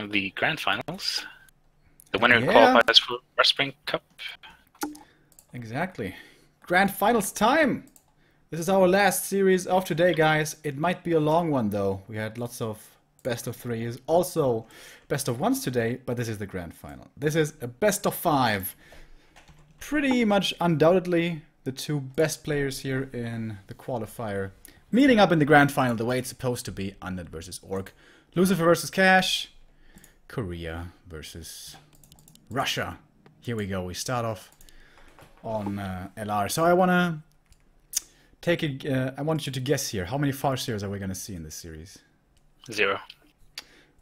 of the grand finals. The winner qualifies for Spring Cup. Exactly. Grand finals time! This is our last series of today, guys. It might be a long one, though. We had lots of best of threes, also best of ones today, but this is the grand final. This is a best of 5. Pretty much undoubtedly the 2 best players here in the qualifier meeting up in the grand final the way it's supposed to be. Undead versus Orc, Lucifer versus Cash, Korea versus Russia. Here we go. We start off on LR. So I want you to guess here. How many Farseers are we going to see in this series? 0.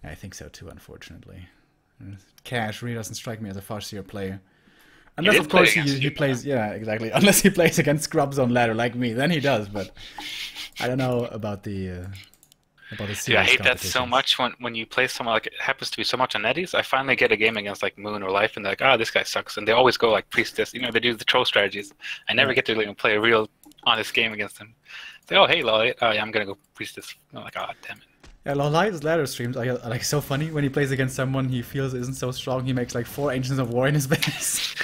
I think so too, unfortunately. Cash really doesn't strike me as a Farseer player. Unless, of course, he plays... Yeah, exactly. Unless he plays against scrubs on ladder like me, then he does. But I don't know about the series. Yeah, I hate that so much when you play someone like it happens to be so much on Eddies. I finally get a game against like Moon or Life, and they're like, "Ah, this guy sucks," and they always go like Priestess. You know, they do the troll strategies. I never get to play a real honest game against them. It's like, "Oh, hey, Lolly, oh yeah, I'm gonna go Priestess." I'm like, "Ah, damn it." Yeah, Lolly's ladder streams are like so funny. When he plays against someone he feels isn't so strong, he makes like 4 Ancients of War in his base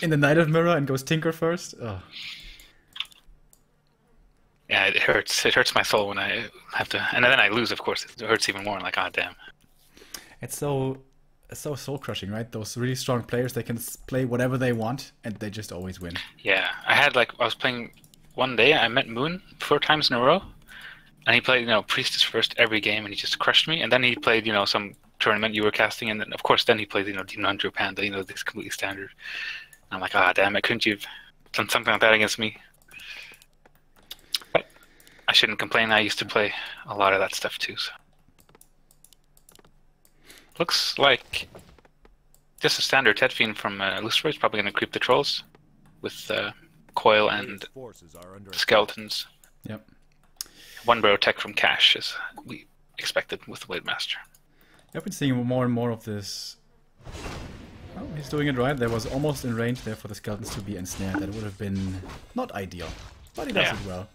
in the Night of Mirror and goes Tinker first. Oh. Yeah, it hurts. It hurts my soul when I have to, and then I lose. Of course, it hurts even more. I'm like, ah, damn. It's so soul crushing, right? Those really strong players, they can play whatever they want, and they just always win. Yeah, I was playing one day. I met Moon 4 times in a row, and he played Priestess first every game, and he just crushed me. And then he played some tournament you were casting, and then of course then he played Demon Hunter Panda. This completely standard. And I'm like, ah, damn it! Couldn't you have done something like that against me? I shouldn't complain. I used to play a lot of that stuff too. So. Looks like just a standard Ted Fiend from Lucifer is probably going to creep the trolls with Coil and Skeletons. Yep. 1 barrel tech from Cash, as we expected with the Blade Master. I've been seeing more and more of this. Oh, he's doing it right. There was almost in range there for the Skeletons to be ensnared. That would have been not ideal, but he does it well.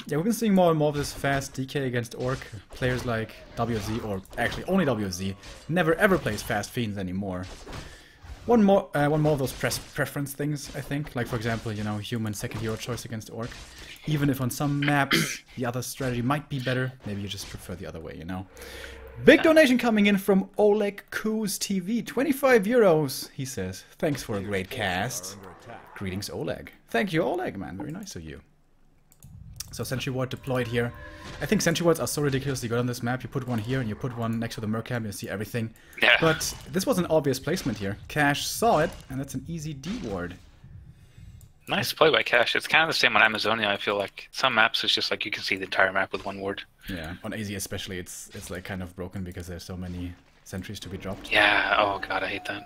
Yeah, we've been seeing more and more of this fast DK against Orc. Players like WZ, or actually only WZ, never ever plays fast Fiends anymore. One more of those preference things, I think. Like, for example, human second hero choice against Orc. Even if on some maps the other strategy might be better, maybe you just prefer the other way, Big donation coming in from Oleg Kuz TV, 25 euros. He says, "Thanks for a great cast. Greetings, Oleg." Thank you, Oleg, man. Very nice of you. So Sentry Ward deployed here. I think Sentry Wards are so ridiculously good on this map. You put one here and you put one next to the Mercam and you see everything. Yeah. But this was an obvious placement here. Cash saw it, and that's an easy D ward. Nice play by Cash. It's kind of the same on Amazonia, I feel like. Some maps, it's just like you can see the entire map with 1 ward. Yeah, on AZ especially, it's like kind of broken because there's so many sentries to be dropped. Yeah, oh god, I hate that.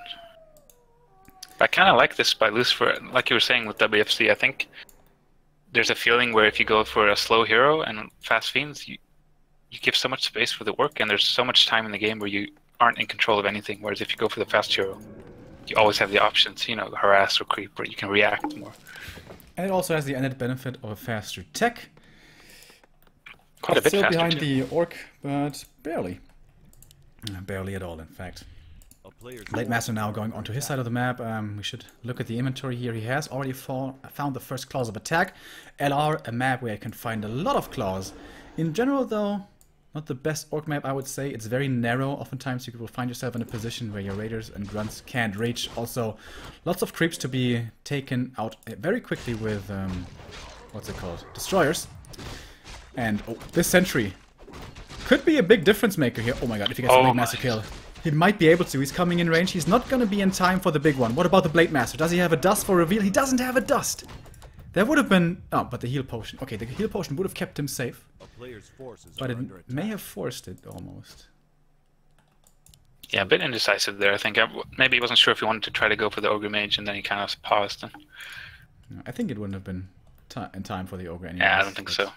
But I kind of like this by Lucifer. Like you were saying with WFC, I think there's a feeling where if you go for a slow hero and fast Fiends, you give so much space for the work, and there's so much time in the game where you aren't in control of anything. Whereas if you go for the fast hero, you always have the options, harass or creep, where you can react more. And it also has the added benefit of a faster tech. Quite a bit still faster behind too. the Orc, but barely. Barely at all, in fact. Blade Master now going onto his side of the map. We should look at the inventory here. He has already found the first claws of attack. LR, a map where you can find a lot of claws. In general, though, not the best Orc map, I would say. It's very narrow. Oftentimes you will find yourself in a position where your Raiders and Grunts can't reach. Also, lots of creeps to be taken out very quickly with, what's it called? Destroyers. And, oh, this Sentry could be a big difference maker here. Oh my god, if he gets a Blade Master kill. He might be able to. He's coming in range. He's not going to be in time for the big one. What about the Blade Master? Does he have a dust for reveal? He doesn't have a dust. There would have been... Oh, but the heal potion. Okay, the heal potion would have kept him safe. But it may have forced it, almost. Yeah, a bit indecisive there, I think. Maybe he wasn't sure if he wanted to try to go for the Ogre Mage, and then he kind of paused. And... I think it wouldn't have been in time for the Ogre anyway. Yeah, I don't think so.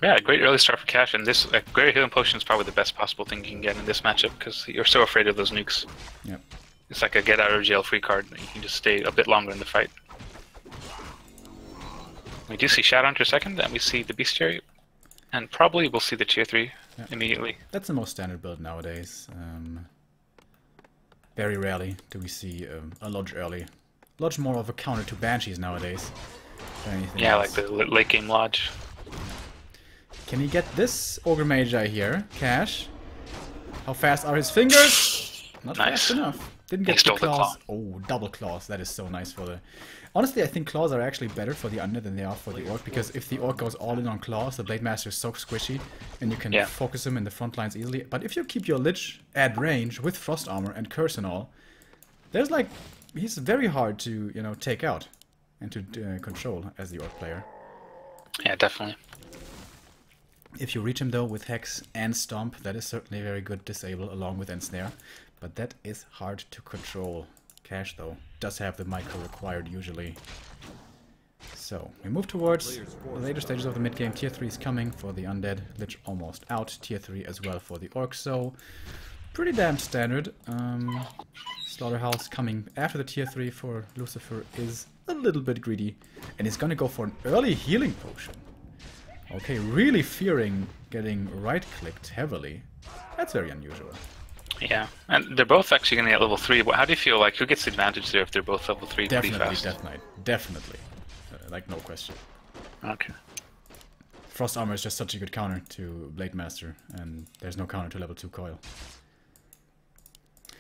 Yeah, great early start for Cash, and this Great Healing Potion is probably the best possible thing you can get in this matchup, because you're so afraid of those nukes. Yep. It's like a get out of jail free card. You can just stay a bit longer in the fight. We do see Shadowhunter second, and we see the Bestiary. And probably we'll see the tier 3 immediately. That's the most standard build nowadays. Very rarely do we see a Lodge early. Lodge more of a counter to Banshees nowadays than anything else. Like the late game Lodge. Can he get this Ogre Magi here? Cash. How fast are his fingers? Not fast enough. Didn't get the claws. Oh, double claws. That is so nice for the... Honestly, I think claws are actually better for the Undead than they are for the Orc, because if the Orc goes all in on claws, the Blade Master is so squishy, and you can focus him in the front lines easily. But if you keep your Lich at range with Frost Armor and Curse and all, there's like... He's very hard to, you know, take out and to control as the Orc player. Yeah, definitely. If you reach him though with Hex and Stomp, that is certainly a very good disable along with Ensnare. But that is hard to control. Cash though does have the micro required usually. So we move towards the later stages of the mid game. Tier 3 is coming for the Undead. Lich almost out. Tier 3 as well for the Orc. So pretty damn standard. Slaughterhouse coming after the tier 3 for Lucifer is a little bit greedy. And he's gonna go for an early healing potion. Okay, really fearing getting right-clicked heavily. That's very unusual. Yeah, and they're both actually going to get level 3. How do you feel like, who gets the advantage there if they're both level 3 pretty fast? Definitely Death Knight. Definitely. Like, no question. Okay. Frost Armor is just such a good counter to Blade Master, and there's no counter to level 2 Coil.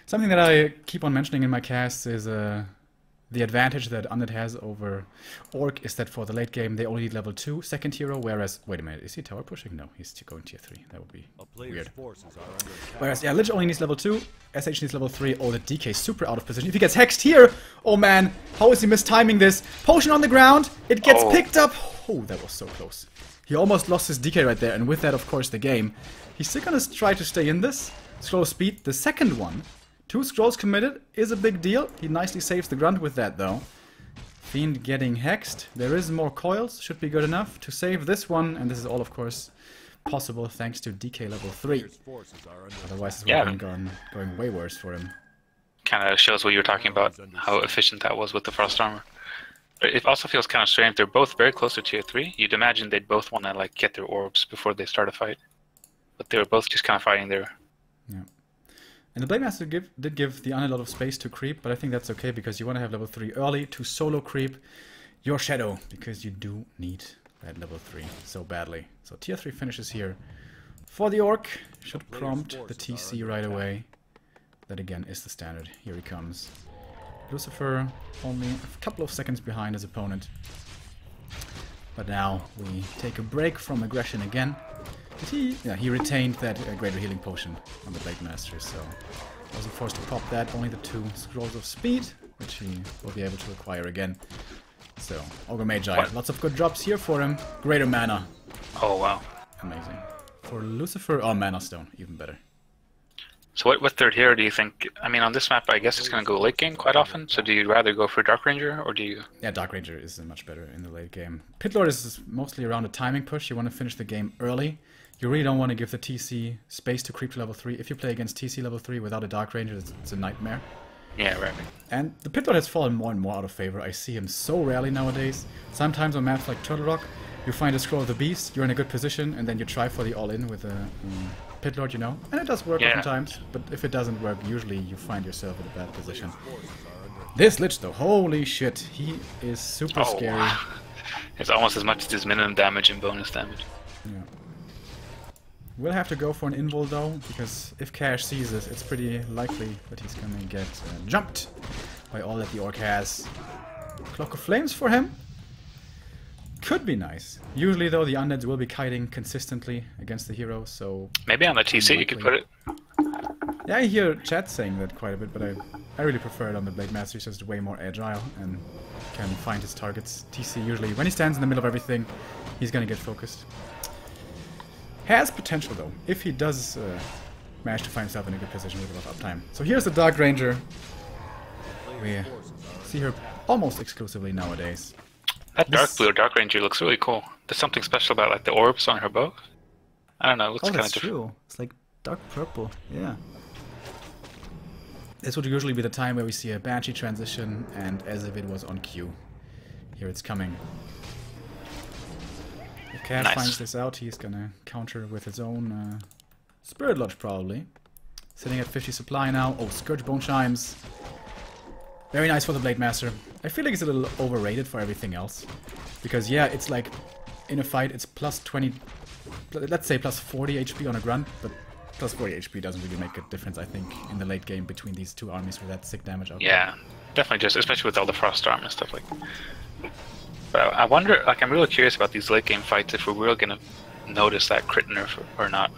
Something that I keep on mentioning in my casts is the advantage that Undead has over Orc is that for the late game they only need level 2 second hero, whereas... Wait a minute, is he tower pushing? No, he's going tier 3. That would be weird. Whereas, yeah, Lich only needs level 2, SH needs level 3. Oh, the DK is super out of position. If he gets hexed here, oh man, how is he mistiming this? Potion on the ground, it gets picked up. Oh, that was so close. He almost lost his DK right there, and with that, of course, the game. He's still gonna try to stay in this. Scroll speed, the second one. 2 scrolls committed is a big deal. He nicely saves the grunt with that though. Fiend getting hexed. There is more coils. Should be good enough to save this one. And this is all of course possible thanks to DK level 3. Otherwise this would have been going way worse for him. Kind of shows what you were talking about. How efficient that was with the Frost Armor. But it also feels kind of strange. They're both very close to tier 3. You'd imagine they'd both want to like get their orbs before they start a fight. But they were both just kind of fighting there. Yeah. And the Blade Master did give the Undead a lot of space to creep, but I think that's okay because you want to have level 3 early to solo creep your Shadow, because you do need that level 3 so badly. So tier 3 finishes here for the Orc. Should prompt the TC right away. That again is the standard. Here he comes. Lucifer only a couple of seconds behind his opponent. But now we take a break from aggression again. He retained that greater healing potion on the Blade Master, so wasn't forced to pop that. Only the 2 scrolls of speed, which he will be able to acquire again. So, Ogre Magi, lots of good drops here for him. Greater mana. Oh wow. Amazing. For Lucifer, oh, Mana Stone, even better. So what third hero do you think? I mean, on this map, I guess it's going to go late game quite often. So do you rather go for Dark Ranger, or do you... Yeah, Dark Ranger is much better in the late game. Pit Lord is mostly around a timing push. You want to finish the game early. You really don't want to give the TC space to creep to level 3. If you play against TC level 3 without a Dark Ranger, it's a nightmare. Yeah, right. And the Pit Lord has fallen more and more out of favor. I see him so rarely nowadays. Sometimes on maps like Turtle Rock, you find a Scroll of the Beast, you're in a good position, and then you try for the all-in with a Pit Lord, you know. And it does work sometimes, but if it doesn't work, usually you find yourself in a bad position. This Lich though, holy shit, he is super scary. Wow. It's almost as much as his minimum damage and bonus damage. Yeah. We'll have to go for an invul though, because if Cash sees this, it's pretty likely that he's gonna get jumped by all that the Orc has. Cloak of Flames for him? Could be nice. Usually though, the Undeads will be kiting consistently against the hero, so... Maybe on the TC you could put it. Yeah, I hear chat saying that quite a bit, but I really prefer it on the Blade Master. He's just way more agile and can find his targets. TC usually, when he stands in the middle of everything, he's gonna get focused. Has potential though, if he does manage to find himself in a good position with a lot of uptime. So here's the Dark Ranger. We see her almost exclusively nowadays. That dark blue Dark Ranger looks really cool. There's something special about like the orbs on her bow. I don't know, it looks kind of different. True. It's like dark purple, yeah. This would usually be the time where we see a Banshee transition, and as if it was on cue. Here it's coming. If Cash finds this out, he's gonna counter with his own Spirit Lodge probably. Sitting at 50 supply now. Oh, Scourge Bone Chimes. Very nice for the Blade Master. I feel like it's a little overrated for everything else. Because yeah, it's like, in a fight it's plus 20, let's say plus 40 HP on a grunt, but plus 40 HP doesn't really make a difference, I think, in the late game between these two armies with that sick damage output. Yeah, definitely, just especially with all the Frost Arm and stuff like that. But I wonder, like, I'm really curious about these late game fights, if we're really going to notice that crit nerf or not.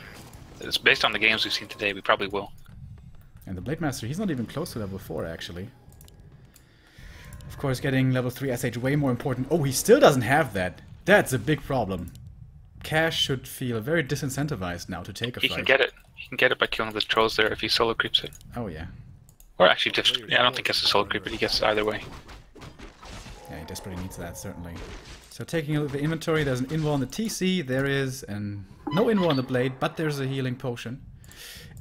It's based on the games we've seen today, we probably will. And the Blade Master, he's not even close to level 4 actually. Of course, getting level 3 SH way more important. Oh, he still doesn't have that. That's a big problem. Cash should feel very disincentivized now to take a fight. He can get it. He can get it by killing the trolls there if he solo creeps it. Oh yeah. Or actually, just, yeah, I don't think he has to solo creep it. He gets either way. Yeah, he desperately needs that, certainly. So taking a look at the inventory, there's an invul on the TC, there is no invul on the blade, but there's a healing potion.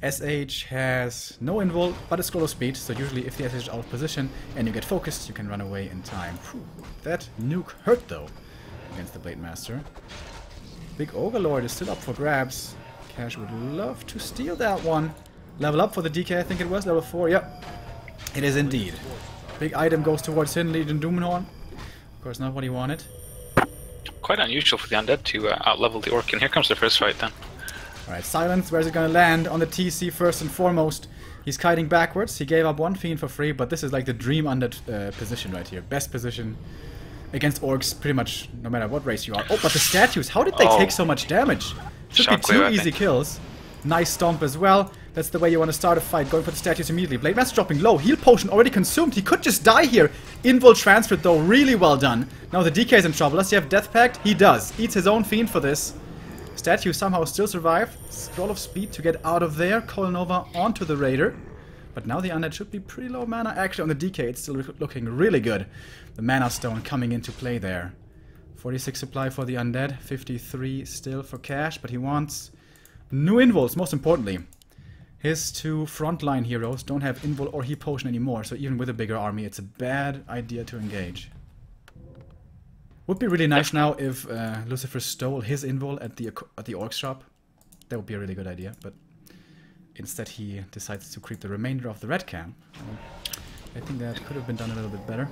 SH has no invul, but a scroll of speed, so usually if the SH is out of position and you get focused, you can run away in time. Whew. That nuke hurt though, against the Blade Master. Big Ogre Lord is still up for grabs. Cash would love to steal that one. Level up for the DK, I think it was, level 4, yep. It is indeed. Big item goes towards Hidden Legion Doomhorn. Of course, not what he wanted. Quite unusual for the undead to outlevel the orc, and here comes the first fight then. Alright, Silence, where's it gonna land? On the TC first and foremost. He's kiting backwards, he gave up one fiend for free, but this is like the dream undead position right here. Best position against orcs pretty much no matter what race you are. Oh, but the statues, how did they take so much damage? Should be 2 easy kills. Nice stomp as well. That's the way you want to start a fight, going for the statues immediately. Blade Master dropping low, heal potion already consumed. He could just die here. Invul transferred though, really well done. Now the DK is in trouble. Does he have Death Pact? He does. Eats his own fiend for this. Statue somehow still survive. Scroll of speed to get out of there. Coil Nova onto the Raider. But now the undead should be pretty low mana. Actually on the DK it's still looking really good. The Mana Stone coming into play there. 46 supply for the undead. 53 still for Cash, but he wants new invuls, most importantly. His 2 frontline heroes don't have invul or heal potion anymore, so even with a bigger army, it's a bad idea to engage. Would be really nice now if Lucifer stole his invul at the orc shop. That would be a really good idea, but instead he decides to creep the remainder of the red camp. I think that could have been done a little bit better.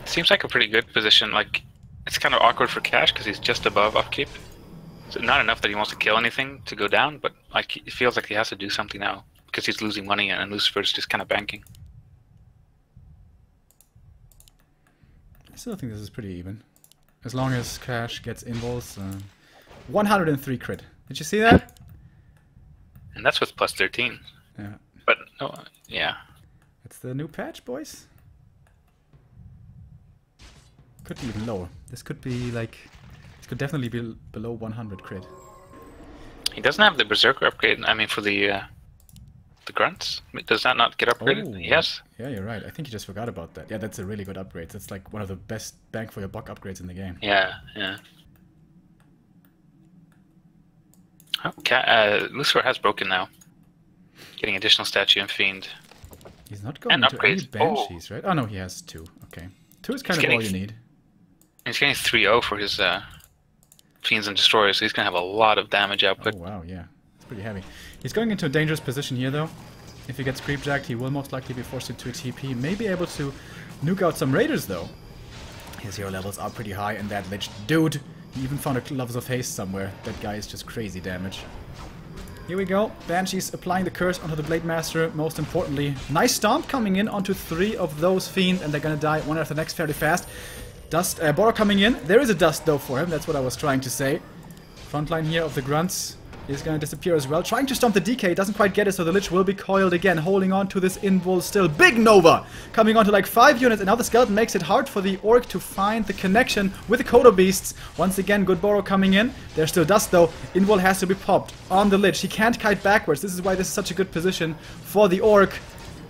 Seems like a pretty good position. Like, it's kind of awkward for Cash because he's just above upkeep. So not enough that he wants to kill anything to go down, but like it feels like he has to do something now because he's losing money and Lucifer's just kind of banking. I still think this is pretty even. As long as Cash gets invuls. 103 crit. Did you see that? And that's with plus 13. Yeah. But, no, yeah. It's the new patch, boys. Could be even lower. This could be like... This could definitely be below 100 crit. He doesn't have the Berserker upgrade, I mean, for the grunts. Does that not get upgraded? Oh, Yes. Yeah, you're right. I think you just forgot about that. Yeah, that's a really good upgrade. That's like one of the best bang for your buck upgrades in the game. Yeah, yeah. Okay, Lucifer has broken now. Getting additional statue and fiend. He's not going and into any upgrades. banshees, right? Oh no, he has 2. Okay. 2 is kind of all you need. He's getting 3-0 for his fiends and destroyers, so he's gonna have a lot of damage output. Oh wow, yeah. It's pretty heavy. He's going into a dangerous position here though. If he gets creepjacked, he will most likely be forced into a TP. May be able to nuke out some raiders though. His hero levels are pretty high, and that lich dude, he even found a Gloves of Haste somewhere. That guy is just crazy damage. Here we go. Banshees applying the curse onto the Blade Master, most importantly. Nice stomp coming in onto 3 of those fiends, and they're gonna die one after the next fairly fast. Dust, Borrow coming in. There is a dust though for him, that's what I was trying to say. Frontline here of the grunts is gonna disappear as well. Trying to stomp the DK, doesn't quite get it, so the Lich will be coiled again, holding on to this invul still. Big Nova! Coming on to like 5 units, and now the Skeleton makes it hard for the Orc to find the connection with the Kodo Beasts. Once again, good Borrow coming in. There's still dust though. Invul has to be popped on the Lich. He can't kite backwards. This is why this is such a good position for the Orc.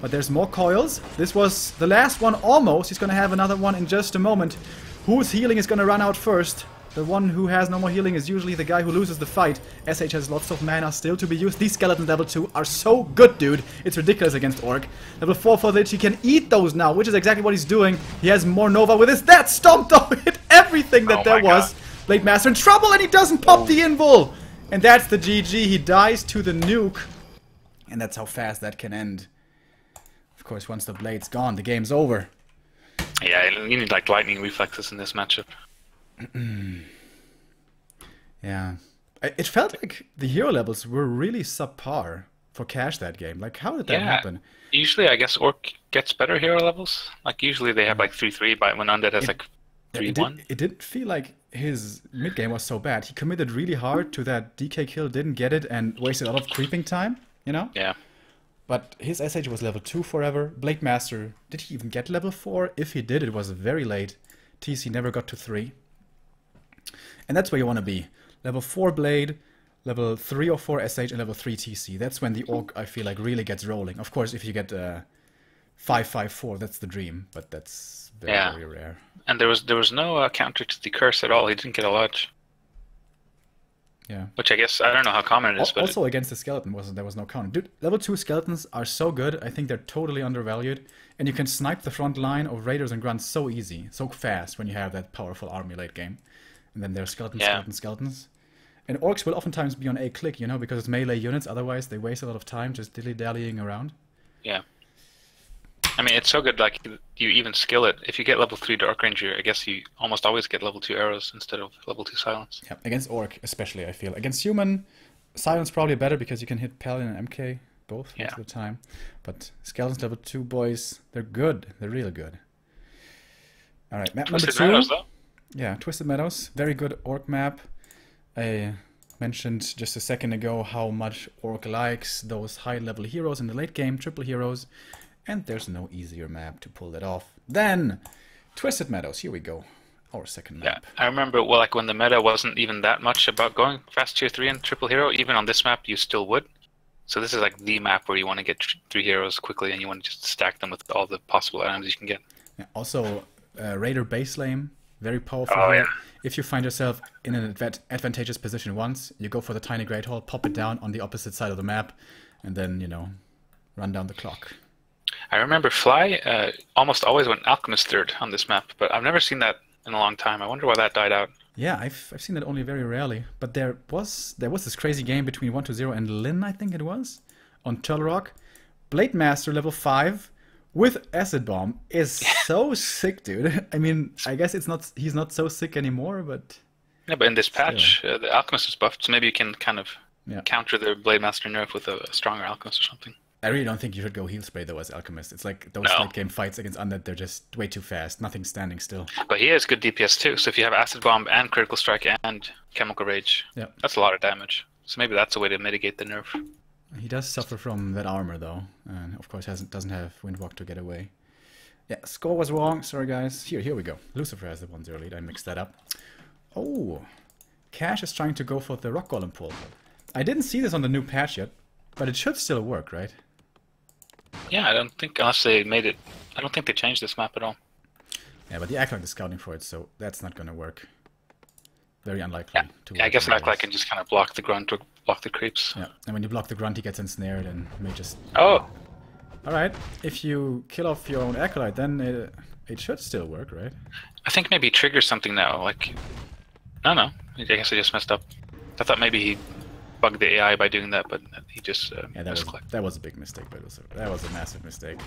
But there's more coils. This was the last one almost. He's gonna have another one in just a moment. Whose healing is gonna run out first? The one who has no more healing is usually the guy who loses the fight. SH has lots of mana still to be used. These skeletons level 2 are so good, dude. It's ridiculous against Orc. Level 4 for the Lich, he can eat those now, which is exactly what he's doing. He has more Nova with his... That stomp though hit everything that there was. Blade Master in trouble, and he doesn't pop the invul! And that's the GG. He dies to the nuke. And that's how fast that can end. Of course, once the blade's gone, the game's over. Yeah, you need like lightning reflexes in this matchup. Yeah. It felt like the hero levels were really subpar for Cash that game. Like, how did that happen? Usually, I guess Orc gets better hero levels. Like, usually they have like 3-3, but when Undead has like 3-1. It didn't feel like his mid game was so bad. He committed really hard to that DK kill, didn't get it, and wasted a lot of creeping time, you know? Yeah. But his SH was level 2 forever. Blade Master, did he even get level 4? If he did, it was very late. TC never got to 3. And that's where you want to be. Level 4 Blade, level 3 or 4 SH, and level 3 TC. That's when the Orc, I feel like, really gets rolling. Of course, if you get 5-5-4, that's the dream. But that's very rare. And there was no counter to the curse at all. He didn't get a lodge. Yeah. Which I guess, I don't know how common it is. Also against the skeleton, there was no counter. Dude, level 2 skeletons are so good. I think they're totally undervalued. And you can snipe the front line of Raiders and Grunts so easy, so fast when you have that powerful army late game. And then there's skeletons. And Orcs will oftentimes be on a click, you know, because it's melee units. Otherwise, they waste a lot of time just dilly-dallying around. Yeah. I mean, it's so good, like, you even skill it. If you get level 3 Dark Ranger, I guess you almost always get level 2 arrows instead of level 2 silence. Yeah, against Orc especially, I feel. Against Human, silence probably better because you can hit Paladin and MK both most of the time. But Skeletons level 2 boys, they're good. They're really good. Alright, map number 2. Meadows, though. Yeah, Twisted Meadows. Very good Orc map. I mentioned just a second ago how much Orc likes those high-level heroes in the late game, triple heroes. And there's no easier map to pull that off than Twisted Meadows. Here we go. Our second map. Yeah, I remember, well, like when the meta wasn't even that much about going fast tier 3 and triple hero, even on this map you still would. So this is like the map where you want to get 3 heroes quickly and you want to just stack them with all the possible items you can get. Yeah, also, Raider base lane, very powerful. Oh, yeah. If you find yourself in an advantageous position once, you go for the tiny Great Hall, pop it down on the opposite side of the map, and then, you know, run down the clock. I remember Fly almost always went Alchemist third on this map, but I've never seen that in a long time. I wonder why that died out. Yeah, I've seen that only very rarely. But there was this crazy game between 1-0 and Lin, I think it was, on Turtle Rock. Blade Master level 5 with Acid Bomb is so sick, dude. I mean, I guess he's not so sick anymore, but... Yeah, but in this patch, the Alchemist is buffed, so maybe you can kind of counter the Blade Master nerf with a stronger Alchemist or something. I really don't think you should go heal spray though as Alchemist. It's like those late game fights against Undead, they're just way too fast. Nothing's standing still. But he has good DPS too, so if you have Acid Bomb and Critical Strike and Chemical Rage, that's a lot of damage. So maybe that's a way to mitigate the nerf. He does suffer from that armor though, and of course doesn't have Windwalk to get away. Yeah, score was wrong. Sorry guys. Here we go. Lucifer has the 1-0 lead. I mixed that up. Oh, Cash is trying to go for the Rock Golem pull. I didn't see this on the new patch yet, but it should still work, right? Yeah, I don't think, unless they made it, I don't think they changed this map at all. Yeah, but the Acolyte is scouting for it, so that's not going to work. Very unlikely. Yeah, I guess an Acolyte can just kind of block the grunt or block the creeps. Yeah, and when you block the grunt, he gets ensnared and may just... Oh! Alright, if you kill off your own Acolyte, then it should still work, right? I think maybe he triggers something now, like... No, I guess I just messed up. I thought maybe he bugged the AI by doing that, but he just yeah, that was a big mistake, but that was a massive mistake.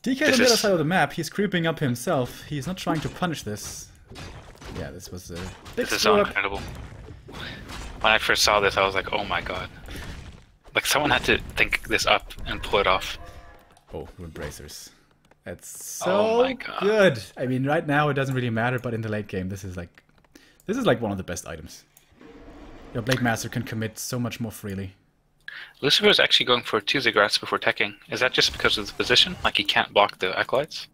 DK on the other side of the map, he's creeping up himself. He's not trying to punish this. Yeah, this was a big This is so incredible. When I first saw this, I was like, oh my god. Like, someone had to think this up and pull it off. Oh, Rune Bracers. That's so good. I mean, right now it doesn't really matter, but in the late game, this is like one of the best items. Your Blade Master can commit so much more freely. Lucifer is actually going for 2 Ziggurats before teching. Is that just because of the position? Like he can't block the Acolytes?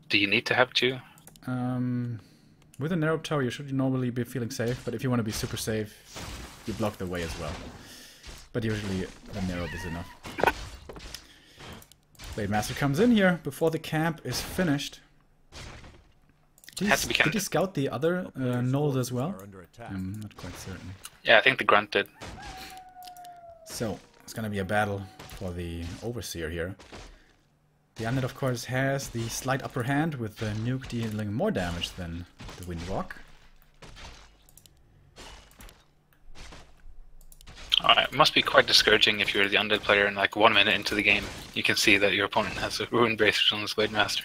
Do you need to have 2? With a narrow tower, you should normally be feeling safe, but if you want to be super safe, you block the way as well. But usually a narrow is enough. Blade Master comes in here before the camp is finished. Did he scout the other gnolls as well? I'm not quite certain. Yeah, I think the grunt did. So, it's gonna be a battle for the Overseer here. The Undead, of course, has the slight upper hand with the nuke dealing more damage than the Windwalk. It must be quite discouraging if you're the Undead player and like 1 minute into the game, you can see that your opponent has a Ruined Base on his Blade Master.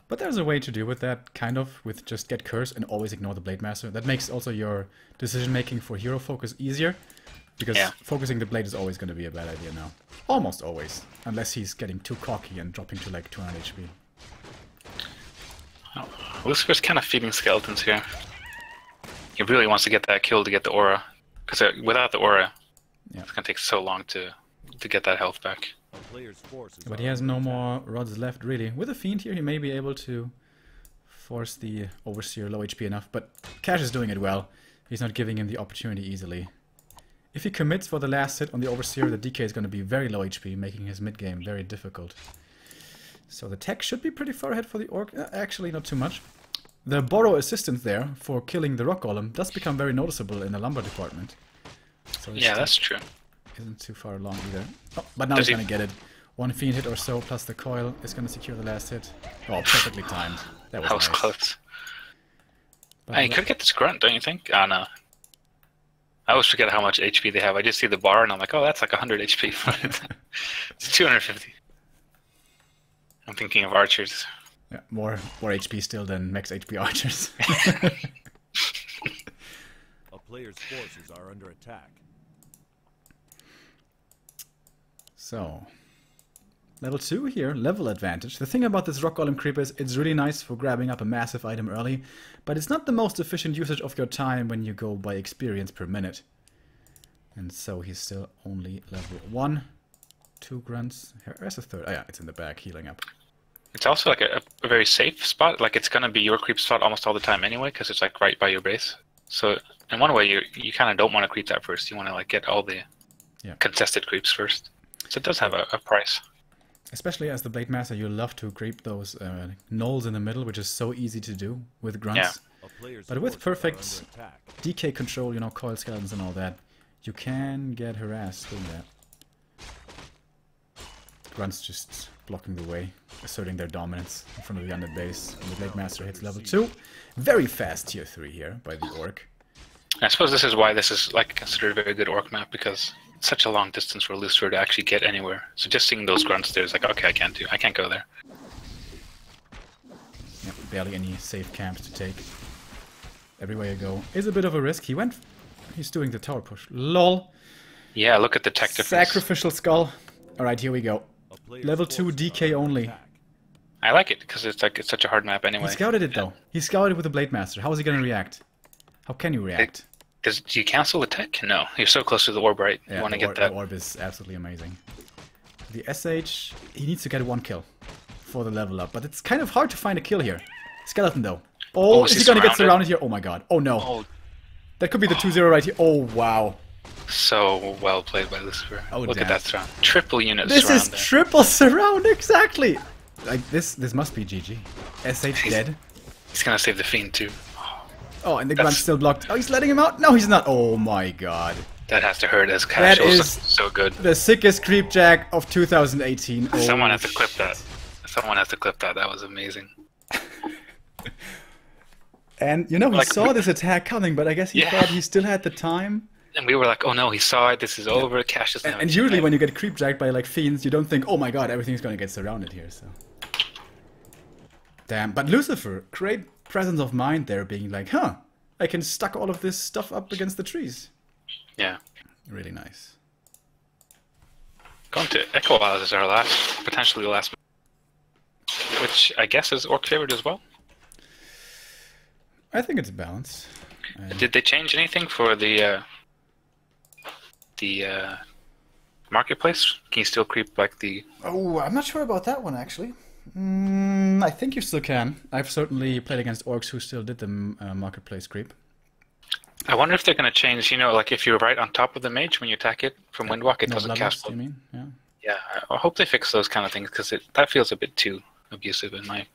But there's a way to deal with that, kind of, with just get Curse and always ignore the Blade Master. That makes also your decision-making for hero focus easier, because focusing the Blade is always going to be a bad idea now. Almost always, unless he's getting too cocky and dropping to like 200 HP. Oh, Lucifer's kind of feeding skeletons here. He really wants to get that kill to get the aura, because without the aura, it's going to take so long to get that health back. But he has no more rods left, really. With a Fiend here, he may be able to force the Overseer low HP enough, but Cash is doing it well. He's not giving him the opportunity easily. If he commits for the last hit on the Overseer, the DK is going to be very low HP, making his mid-game very difficult. So the tech should be pretty far ahead for the Orc. Actually, not too much. The borrow assistance there for killing the Rock Golem does become very noticeable in the lumber department. So yeah, that's true. Isn't too far along either. Oh, but now he's going to get it. One Fiend hit or so, plus the coil is going to secure the last hit. Oh, perfectly timed. That was nice. Close. But you could get this grunt, don't you think? Oh, no. I always forget how much HP they have. I just see the bar and I'm like, oh, that's like 100 HP. It's 250. I'm thinking of archers. Yeah, more HP still than max HP archers. A player's forces are under attack. So, level 2 here, level advantage. The thing about this Rock Golem Creep is it's really nice for grabbing up a massive item early, but it's not the most efficient usage of your time when you go by experience per minute. And so he's still only level 1. 2 grunts. Where's the third? Oh yeah, it's in the back, healing up. It's also like a very safe spot. Like it's gonna be your creep spot almost all the time anyway, because it's like right by your base. So in one way, you kind of don't want to creep that first. You want to like get all the contested creeps first. So it does have a price. Especially as the Blade Master, you love to creep those gnolls in the middle, which is so easy to do with grunts. Yeah. But with perfect DK control, you know, coil skeletons and all that, you can get harassed doing that. Grunts just blocking the way, asserting their dominance in front of the Undead base. And the Blade Master hits level 2. Very fast tier 3 here by the Orc. I suppose this is why this is like considered a very good Orc map, because it's such a long distance for Lucifer to actually get anywhere. So just seeing those grunts there is like, okay, I can't go there. Yep, barely any safe camps to take. Everywhere you go is a bit of a risk. He's doing the tower push. LOL. Yeah, look at the tech difference. Sacrificial skull. Alright, here we go. Level 2 DK only. I like it, because it's such a hard map anyway. He scouted it though. He scouted with the Blade Master. How is he going to react? How can you react? Do you cancel the tech? No. You're so close to the orb, right? Yeah, you want to get that. The orb is absolutely amazing. The SH, he needs to get 1 kill for the level up, but it's kind of hard to find a kill here. Skeleton though. Oh, is he going to get surrounded here? Oh my god. Oh no. Oh. That could be the 2-0 right here. Oh wow. So well played by Lucifer. Oh, look damn. at that surround. Triple unit this surround. This is triple surround, exactly. Like this must be GG. SH dead. He's gonna save the Fiend too. Oh, and the grunt's still blocked. Oh, he's letting him out? No, he's not. Oh my god. That has to hurt as Cash. That is so good. The sickest creep jack of 2018. Oh, someone has to clip that. Someone has to clip that. That was amazing. And you know, he saw this attack coming, but I guess he thought he still had the time. And we were like, oh no, he saw it, this is over, Cash doesn't have and usually when you get creep jacked by like fiends, you don't think, oh my god, everything's gonna get surrounded here, so. Damn, but Lucifer, great presence of mind there, being like, huh, I can stack all of this stuff up against the trees. Yeah. Really nice. Going to Echo Isles is our last, potentially the last, which I guess is Orc favored as well. I think it's balanced. Did they change anything for the marketplace? Can you still creep like the... Oh, I'm not sure about that one actually. I think you still can. I've certainly played against orcs who still did the marketplace creep. I wonder if they're going to change, you know, like if you're right on top of the mage when you attack it from Windwalk, it doesn't cast. You mean? Yeah. Yeah, I hope they fix those kind of things, because that feels a bit too abusive in my...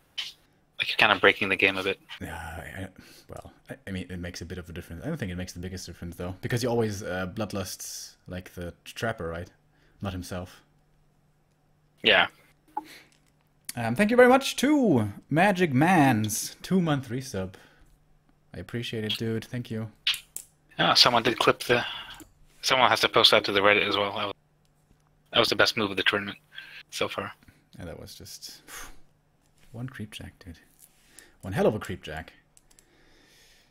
Like you're kind of breaking the game a bit. Yeah, well, I mean, it makes a bit of a difference. I don't think it makes the biggest difference, though. Because he always bloodlusts like the trapper, right? Not himself. Yeah. Thank you very much to Magic Man's 2-month resub. I appreciate it, dude. Thank you. Yeah, someone did clip the... Someone has to post that to the Reddit as well. That was the best move of the tournament so far. Yeah, that was just... one creep jack, dude. One hell of a creep jack.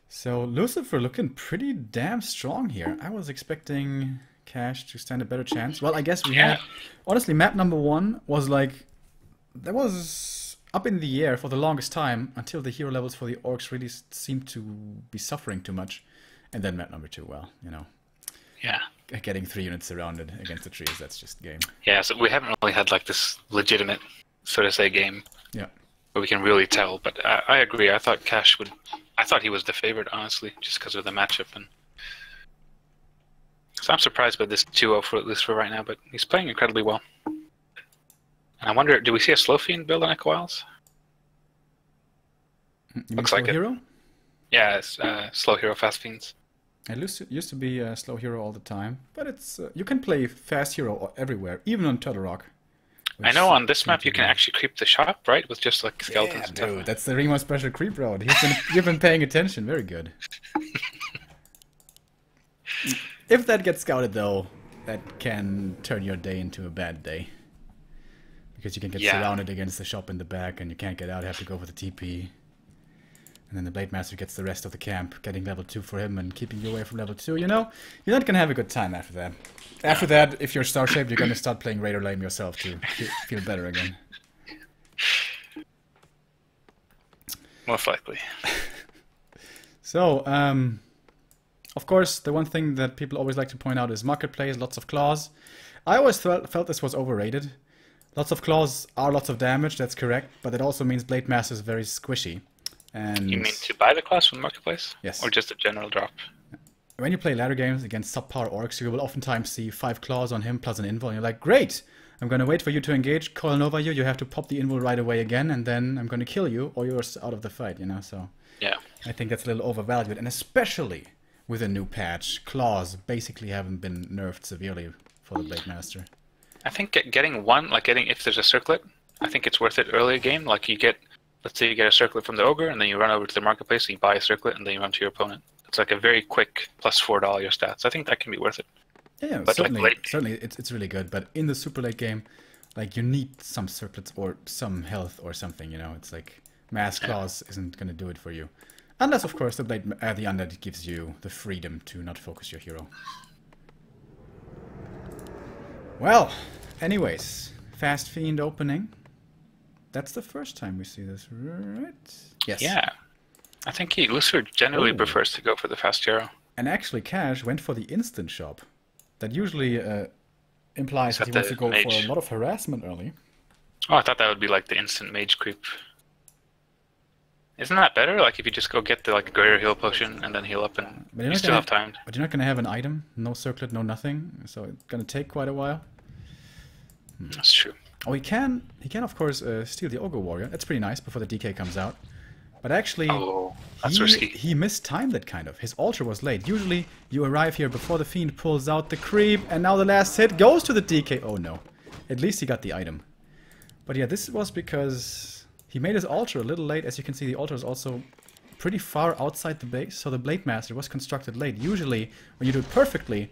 So, Lucifer looking pretty damn strong here. I was expecting Cash to stand a better chance. Well, I guess we had... Honestly, map number 1 was like... That was up in the air for the longest time until the hero levels for the orcs really seemed to be suffering too much. And then map number 2, well, you know. Yeah. Getting 3 units surrounded against the trees, that's just game. Yeah, so we haven't really had like this legitimate, so to say, game. Yeah. Where we can really tell, but I agree. I thought Cash would... I thought he was the favorite, honestly, just because of the matchup. And so I'm surprised by this 2-0 for Lucifer right now, but he's playing incredibly well. And I wonder, do we see a slow fiend build on Echo Isles? Looks like it. Hero? Yeah, it's slow hero, fast fiends. It used to be a slow hero all the time, but it's you can play fast hero everywhere, even on Turtle Rock. I know on this map you can actually creep the shop, right? With just like skeletons and stuff. Dude, that's the Remo special creep route. You've been paying attention. Very good. If that gets scouted, though, that can turn your day into a bad day. Because you can get surrounded against the shop in the back, and you can't get out. You have to go for the TP. And then the Blade Master gets the rest of the camp, getting level 2 for him and keeping you away from level 2. You know, you're not going to have a good time after that. After that, if you're StarShaped, you're going to start playing Raider Lame yourself to feel better again. Most likely. So, of course, the one thing that people always like to point out is Marketplace, lots of claws. I always felt this was overrated. Lots of claws are lots of damage, that's correct, but it also means Blade Master is very squishy. And you mean to buy the class from Marketplace? Yes. Or just a general drop? When you play ladder games against subpar orcs, you will oftentimes see 5 claws on him plus an invul, and you're like, great! I'm going to wait for you to engage, call Nova you have to pop the invul right away again, and then I'm going to kill you, or you're out of the fight, you know, so... Yeah. I think that's a little overvalued, and especially with a new patch, claws basically haven't been nerfed severely for the Blade Master. I think getting one, like if there's a circlet, I think it's worth it early game. Like you get, let's say you get a circlet from the ogre, and then you run over to the marketplace, and you buy a circlet, and then you run to your opponent. It's like a very quick plus $4 to your stats. I think that can be worth it. Yeah, but certainly, like certainly it's really good. But in the super late game, like you need some circlets or some health or something. You know, it's like mass claws isn't going to do it for you, unless of course the undead gives you the freedom to not focus your hero. Well, anyways, Fast Fiend opening. That's the first time we see this, right? Yes. Yeah. I think Lucifer generally prefers to go for the fast hero. And actually, Cash went for the instant shop. That usually implies that he wants to go for a lot of harassment early. Oh, I thought that would be like the instant mage creep. Isn't that better? Like if you just go get the like greater heal potion and then heal up, and you still have time. But you're not going to have an item, no circlet, no nothing. So it's going to take quite a while. That's true. Oh, he can of course steal the Ogre Warrior. That's pretty nice before the DK comes out. But actually, that's risky. He mistimed it kind of. His ultra was late. Usually you arrive here before the Fiend pulls out the creep, and now the last hit goes to the DK. Oh no. At least he got the item. But yeah, this was because he made his ultra a little late. As you can see, the ultra is also pretty far outside the base, so the Blade Master was constructed late. Usually, when you do it perfectly,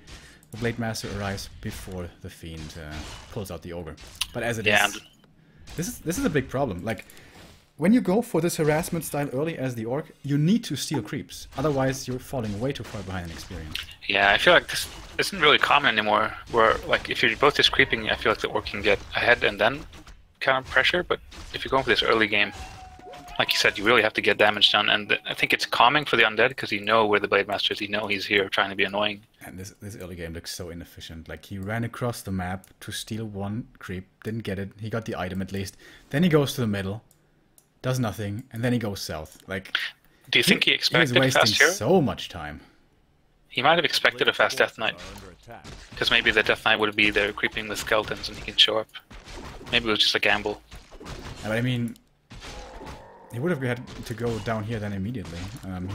the Blade Master arrives before the Fiend pulls out the Ogre. But as it is, this is a big problem. Like, when you go for this harassment style early as the Orc, you need to steal creeps. Otherwise, you're falling way too far behind in experience. Yeah, I feel like this isn't really common anymore, where, like, if you're both just creeping, I feel like the Orc can get ahead and then kind of pressure, but if you're going for this early game, like you said, you really have to get damage done, and I think it's calming for the undead, because you know where the Blade Master is, you know he's here trying to be annoying. And this early game looks so inefficient. Like, he ran across the map to steal one creep, didn't get it, he got the item at least, then he goes to the middle, does nothing, and then he goes south. Like, do you think he expected a fast hero? So much time. He might have expected a fast Death Knight, because maybe the Death Knight would be there creeping with skeletons and he can show up. Maybe it was just a gamble. Yeah, but I mean, he would have had to go down here then immediately.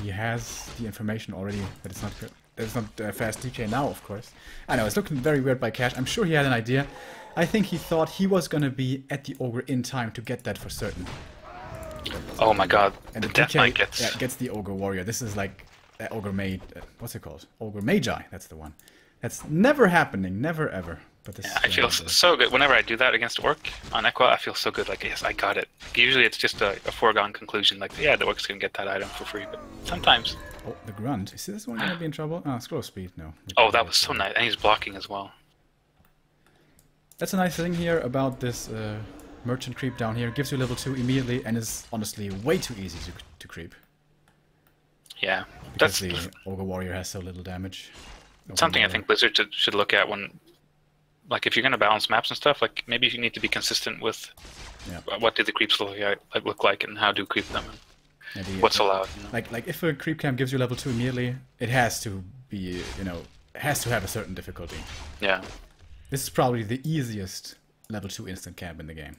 He has the information already that it's not There's not fast DK now, of course. I know, it's looking very weird by Cash. I'm sure he had an idea. I think he thought he was gonna be at the Ogre in time to get that for certain. Oh my god, And the the Death DK Knight gets... gets the Ogre Warrior. This is like Ogre Mage... what's it called? Ogre Magi, that's the one. That's never happening, never ever. But this Yeah, I feel so good. Whenever I do that against Orc on Equa, I feel so good. Like, yes, I got it. Usually it's just a foregone conclusion. Like, yeah, the Orc's gonna get that item for free. But sometimes... Oh, the Grunt. Is this one gonna be in trouble? Ah, scroll speed, no. Oh, that was so nice. And he's blocking as well. That's a nice thing here about this merchant creep down here. It gives you level 2 immediately and is honestly way too easy to creep. Yeah. Because That's the Ogre Warrior has so little damage. something I think Blizzard should look at when... Like, if you're gonna balance maps and stuff, like, maybe you need to be consistent with what do the creeps look like and how do creep them. And Maybe, what's allowed. You know? Like if a creep camp gives you level 2 immediately, it has to be, you know, it has to have a certain difficulty. Yeah. This is probably the easiest level 2 instant camp in the game.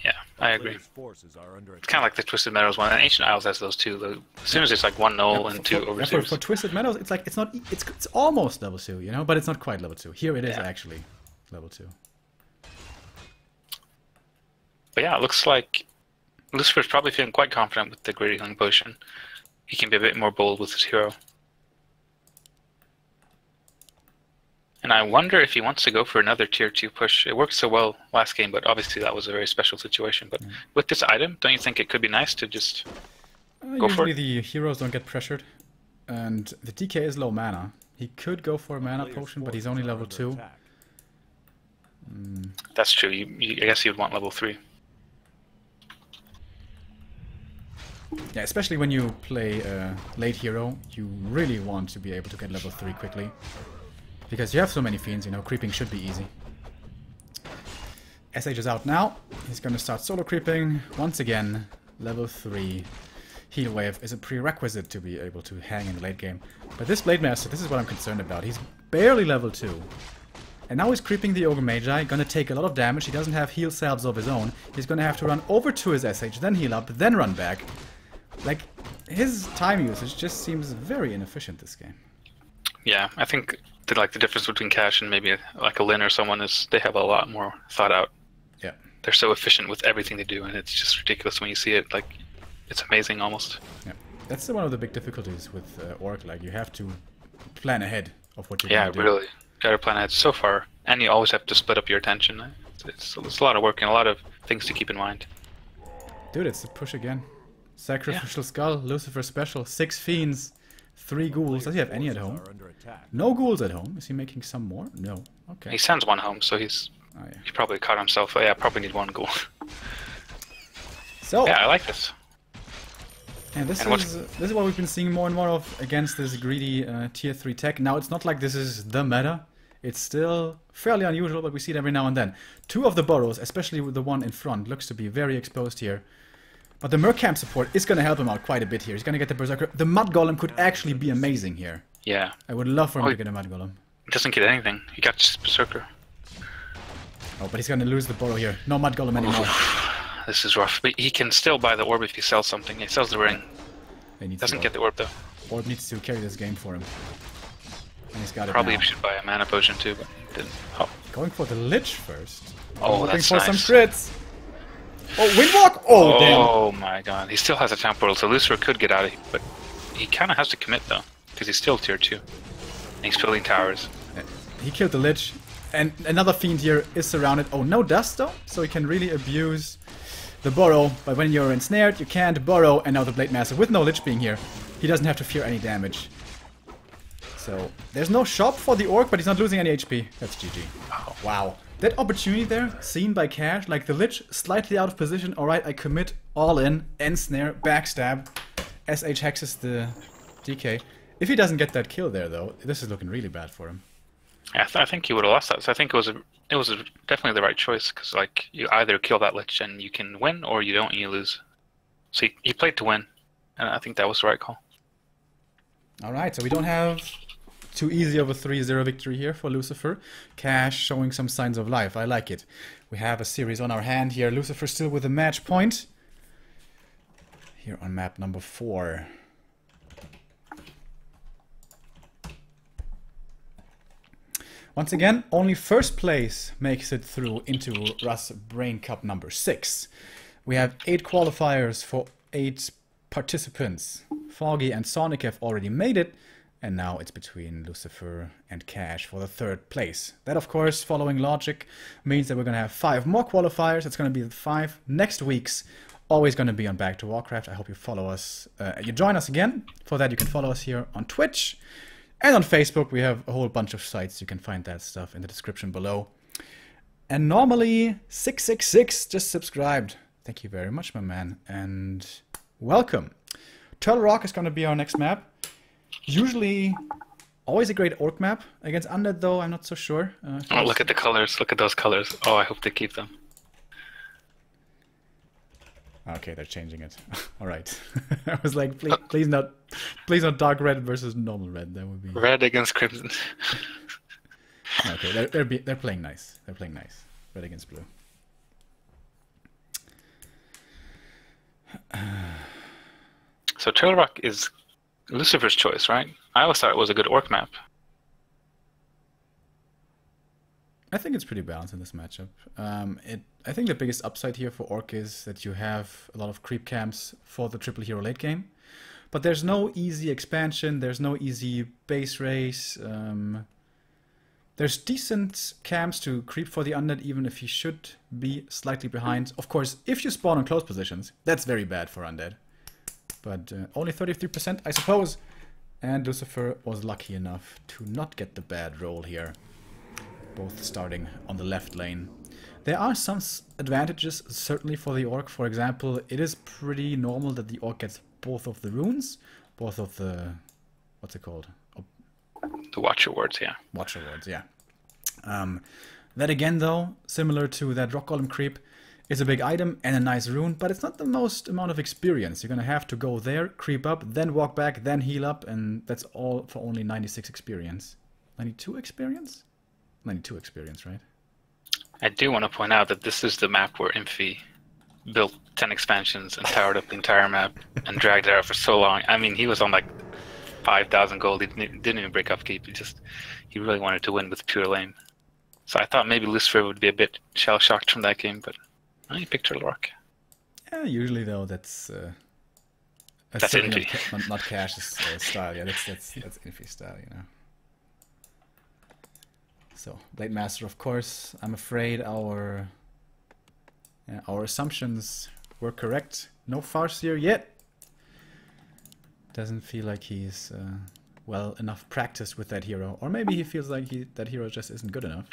Yeah, I agree. Players' forces are under It's kind of like the Twisted Meadows one, and Ancient Isles has those too. As soon as it's like one null and two overseers. For Twisted Meadows, it's like it's almost level 2, you know, but it's not quite level 2. Here it is actually level 2. But yeah, it looks like Lucifer's probably feeling quite confident with the Greater Healing Potion. He can be a bit more bold with his hero. And I wonder if he wants to go for another tier 2 push. It worked so well last game, but obviously that was a very special situation. But with this item, don't you think it could be nice to just go for Usually it? the heroes don't get pressured, and the DK is low mana. He could go for a mana potion, but he's only level 2. That's true. I guess you'd want level 3. Yeah, especially when you play late hero, you really want to be able to get level 3 quickly. Because you have so many fiends, you know, creeping should be easy. SH is out now. He's going to start solo creeping. Once again, level 3 heal wave is a prerequisite to be able to hang in the late game. But this Blade Master, this is what I'm concerned about. He's barely level 2. And now he's creeping the Ogre Magi, gonna take a lot of damage. He doesn't have heal salves of his own. He's gonna have to run over to his SH, then heal up, then run back. Like, his time usage just seems very inefficient this game. Yeah, I think the difference between Cash and maybe like a Lin or someone is they have a lot more thought out. Yeah. They're so efficient with everything they do, and it's just ridiculous when you see it. Like, it's amazing almost. Yeah. That's one of the big difficulties with Orc. Like, you have to plan ahead of what you're Yeah, gonna do. really. Gotta plan ahead so far, and you always have to split up your attention. It's a lot of work and a lot of things to keep in mind. Dude, it's the push again. Sacrificial Skull, Lucifer Special, 6 Fiends, 3 Ghouls. Does he have any at home? No Ghouls at home. Is he making some more? No. Okay. He sends one home, so he probably caught himself. Oh, yeah, probably need one Ghoul. So yeah, I like this. And this is what we've been seeing more and more of against this greedy tier 3 tech. Now, it's not like this is the meta. It's still fairly unusual, but we see it every now and then. 2 of the burrows, especially with the one in front, looks to be very exposed here. But the Mercamp support is going to help him out quite a bit here. He's going to get the Berserker. The Mud Golem could actually be amazing here. Yeah. I would love for him to get a Mud Golem. He doesn't get anything. He got just Berserker. Oh, but he's going to lose the burrow here. No Mud Golem anymore. This is rough. But he can still buy the orb if he sells something. He sells the ring. Doesn't get the orb, though. Orb needs to carry this game for him. And he's got Probably it now. should buy a mana potion, too, but he didn't. Oh, Going for the Lich first. Oh, looking that's for nice. some crits. Oh, Windwalk! Oh, damn. Oh my god. He still has a temporal, so Lucifer could get out of here, but he kind of has to commit, though, because he's still tier 2. And he's building towers. He killed the Lich. And another Fiend here is surrounded. Oh, no dust, though, so he can really abuse the burrow. But when you're ensnared, you can't burrow. And now the Blade Master, with no Lich being here, he doesn't have to fear any damage. So, there's no shop for the Orc, but he's not losing any HP. That's GG. Oh, wow. That opportunity there, seen by Cash, like the Lich slightly out of position. Alright, I commit all in, ensnare, backstab. SH hexes the DK. If he doesn't get that kill there, though, this is looking really bad for him. Yeah, I think he would have lost that. So I think it was definitely the right choice, because like you either kill that Lich and you can win, or you don't and you lose. So he played to win, and I think that was the right call. Alright, so we don't have too easy of a 3-0 victory here for Lucifer. Cash showing some signs of life. I like it. We have a series on our hand here. Lucifer still with a match point. Here on map number 4. Once again, only first place makes it through into Russ Brain Cup number 6. We have 8 qualifiers for 8 participants. Foggy and Sonic have already made it, and now it's between Lucifer and Cash for the 3rd place. That, of course, following logic, means that we're going to have 5 more qualifiers. It's going to be the 5 next week's. Always going to be on Back to Warcraft. I hope you follow us. You join us again. For that, you can follow us here on Twitch. And on Facebook, we have a whole bunch of sites. You can find that stuff in the description below. And normally, 666 just subscribed. Thank you very much, my man. And welcome. Turtle Rock is going to be our next map. Usually, always a great orc map. Against Undead, though, I'm not so sure. Oh, look at the colors. Look at those colors. Oh, I hope they keep them. Okay, they're changing it. All right. I was like, please not dark red versus normal red. That would be red against crimson. Okay, they're playing nice. They're playing nice. Red against blue. So Turtle Rock is Lucifer's choice, right? I always thought it was a good orc map. I think it's pretty balanced in this matchup. I think the biggest upside here for Orc is that you have a lot of creep camps for the triple hero late game. But there's no easy expansion, there's no easy base race. There's decent camps to creep for the Undead, even if he should be slightly behind. Of course, if you spawn on close positions, that's very bad for Undead. But only 33%, I suppose. And Lucifer was lucky enough to not get the bad roll here. Both starting on the left lane. There are some advantages, certainly for the Orc. For example, it is pretty normal that the Orc gets both of the runes, both of the... what's it called? The Watcher Wards, yeah. Watcher Wards, yeah. That again, though, similar to that Rock Golem creep, is a big item and a nice rune, but it's not the most amount of experience. You're going to have to go there, creep up, then walk back, then heal up, and that's all for only 96 experience. 92 experience? 92 experience, right? I do want to point out that this is the map where Imphy built 10 expansions and towered up the entire map and dragged it out for so long. I mean, he was on like 5,000 gold. He didn't even break upkeep. He really wanted to win with pure lane. So I thought maybe Lucifer would be a bit shell-shocked from that game, but he picked Turtle Rock. Yeah, usually though that's Imphy. Not Cash's style. Yeah, that's Imphy style, you know. So, Blade Master, of course. I'm afraid our assumptions were correct. No farce here yet. Doesn't feel like he's well enough practiced with that hero, or maybe he feels like that hero just isn't good enough.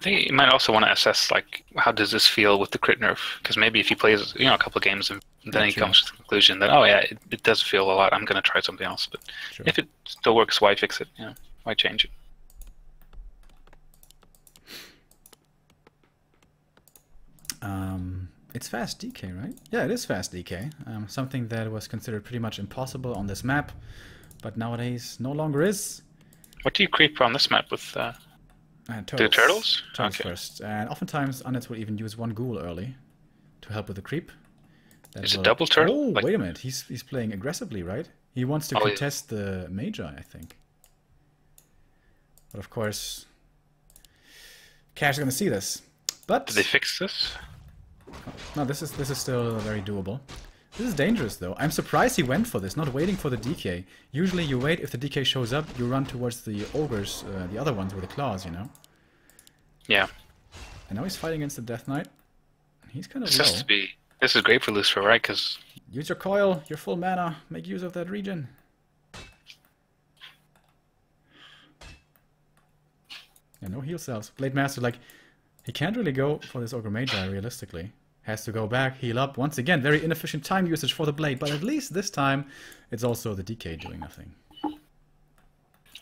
I think you might also want to assess like how does this feel with the crit nerf, because maybe if he plays a couple of games and then he comes to the conclusion that it does feel a lot. I'm going to try something else, but if it still works, why fix it? Why change it? It's fast DK, right? Yeah, it is fast DK. Something that was considered pretty much impossible on this map, but nowadays no longer is. What do you creep on this map with? The turtles? Turtles first. And oftentimes Undeads will even use one ghoul early to help with the creep. Is it double turtle? Oh, wait a minute. He's playing aggressively, right? He wants to contest the Magi, I think. But of course, Cash is going to see this. But did they fix this? No, this is still very doable. This is dangerous, though. I'm surprised he went for this, not waiting for the DK. Usually you wait, if the DK shows up, you run towards the ogres, the other ones with the claws, you know? Yeah. And now he's fighting against the Death Knight. He's kind of low. This is great for Lucifer, right? Because use your coil, your full mana, make use of that regen. Yeah, no heal cells. Blade Master, like, he can't really go for this Ogre Magi, realistically. Has to go back, heal up. Once again, very inefficient time usage for the Blade, but at least this time, it's also the DK doing nothing.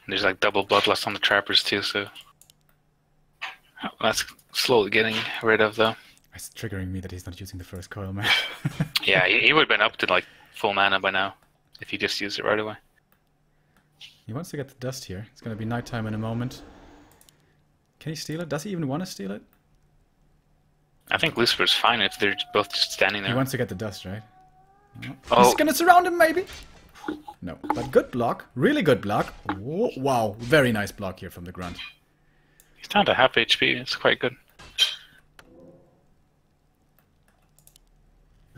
There's like double bloodlust on the trappers too, so that's slowly getting rid of though. It's triggering me that he's not using the first coil, man. Yeah, he would have been up to like full mana by now if he just used it right away. He wants to get the dust here. It's going to be nighttime in a moment. Can he steal it? Does he even want to steal it? I think Lucifer's fine if they're both just standing there. He wants to get the dust, right? Oh. He's going to surround him, maybe? No, but good block. Really good block. Whoa, wow, very nice block here from the Grunt. He's down to half HP. It's quite good.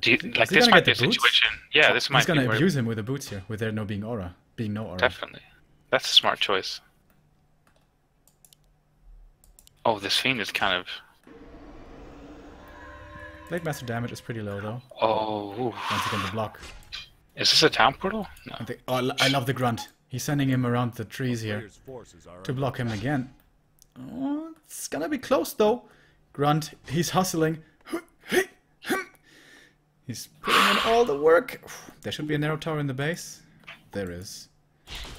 Do you, like this might be a situation. Yeah, this might. He's gonna abuse him with the boots here, with there being no aura. Definitely, that's a smart choice. Oh, this fiend is kind of. Blade Master damage is pretty low though. Oh. Once again, the block. Is this a town portal? No. I love the grunt. He's sending him around the trees here to block him again. Oh, it's gonna be close though. Grunt, he's hustling. He's putting in all the work. There should be a narrow tower in the base. There is.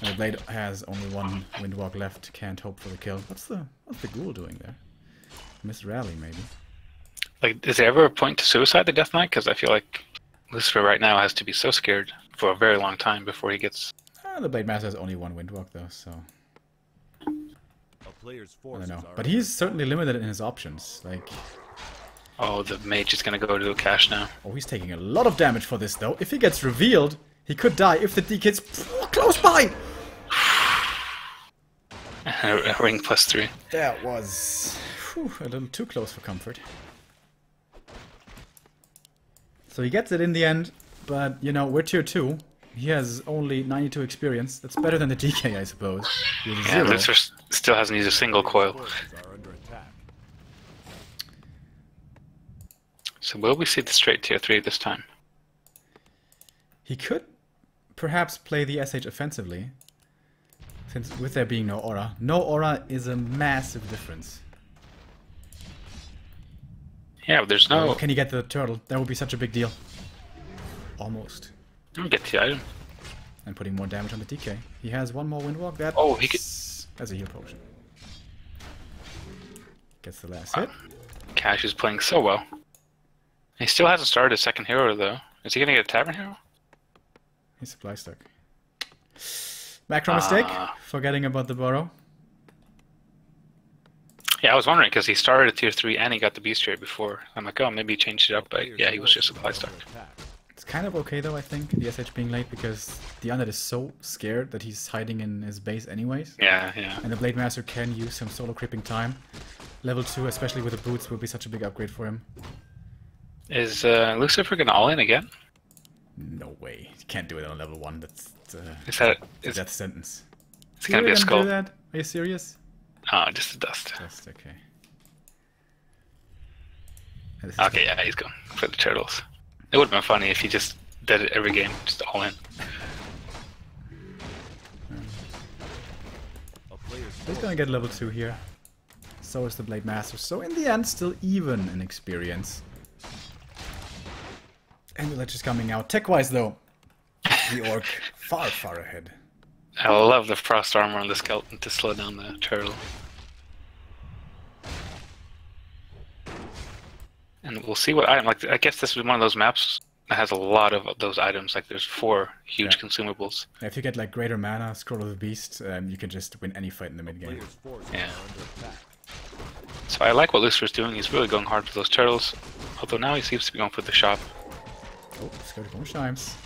And the blade has only one windwalk left. Can't hope for the kill. What's the ghoul doing there? Miss rally maybe. Like, is there ever a point to suicide the Death Knight? Because I feel like Lucifer right now has to be so scared for a very long time before he gets. The blade master has only one windwalk though, so. A player's I don't know. But he's certainly limited in his options. Like. Oh, the mage is gonna go to a cache now. Oh, he's taking a lot of damage for this though. If he gets revealed, he could die if the DK's close by! A ring +3. That was a little too close for comfort. So he gets it in the end, but you know, we're tier 2. He has only 92 experience. That's better than the DK, I suppose. Yeah, Lucifer still hasn't used a single coil. So will we see the straight tier 3 this time? He could perhaps play the SH offensively, since with there being no aura. No aura is a massive difference. Yeah, but there's no... Can he get the turtle? That would be such a big deal. Almost. I'll get the item. And putting more damage on the DK. He has one more windwalk. That's... Oh, he could... That's a heal potion. Gets the last hit. Cash is playing so well. He still hasn't started his second hero though. Is he gonna get a tavern hero? He's supply stuck. Macro mistake. Forgetting about the burrow. Yeah, I was wondering because he started at tier 3 and he got the beast rate before. I'm like, oh, maybe he changed it up, but yeah, he was just supply stuck. It's kind of okay though, I think, the SH being late, because the undead is so scared that he's hiding in his base anyways. Yeah, yeah. And the Blade Master can use some solo creeping time. Level 2, especially with the boots, will be such a big upgrade for him. Is Lucifer gonna all in again? No way. You can't do it on level 1. That's is that a death sentence. It's gonna be a skull. Do that? Are you serious? Oh, just a dust. Dust, okay. Okay, yeah, he's going for the turtles. It would have been funny if he just did it every game, just all in. He's gonna get level 2 here. So is the Blade Master. So in the end, still even in experience. And the ledge is coming out. Tech-wise though, the Orc far, far ahead. I love the frost armor on the skeleton to slow down the turtle. And we'll see what item. Like, I guess this is one of those maps that has a lot of those items. Like, there's 4 huge consumables. If you get like Greater Mana, Scroll of the Beast, you can just win any fight in the mid game. Yeah. So I like what Lucifer's doing. He's really going hard for those turtles. Although now he seems to be going for the shop. Oh, scared of chimes.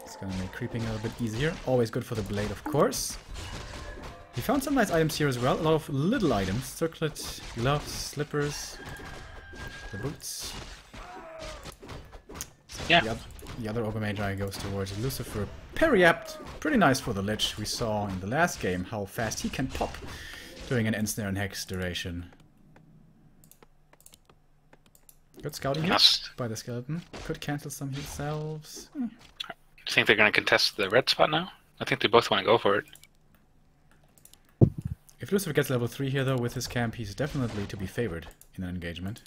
It's gonna make creeping a little bit easier. Always good for the blade, of course. He found some nice items here as well. A lot of little items. Circlet, gloves, slippers, the boots. So yeah. The other Ogre Magi goes towards Lucifer. Periapt. Pretty nice for the Lich. We saw in the last game how fast he can pop during an Ensnare and Hex duration. Good scouting here by the skeleton. Could cancel some themselves. Do you think they're going to contest the red spot now? I think they both want to go for it. If Lucifer gets level 3 here though with his camp, he's definitely to be favored in an engagement.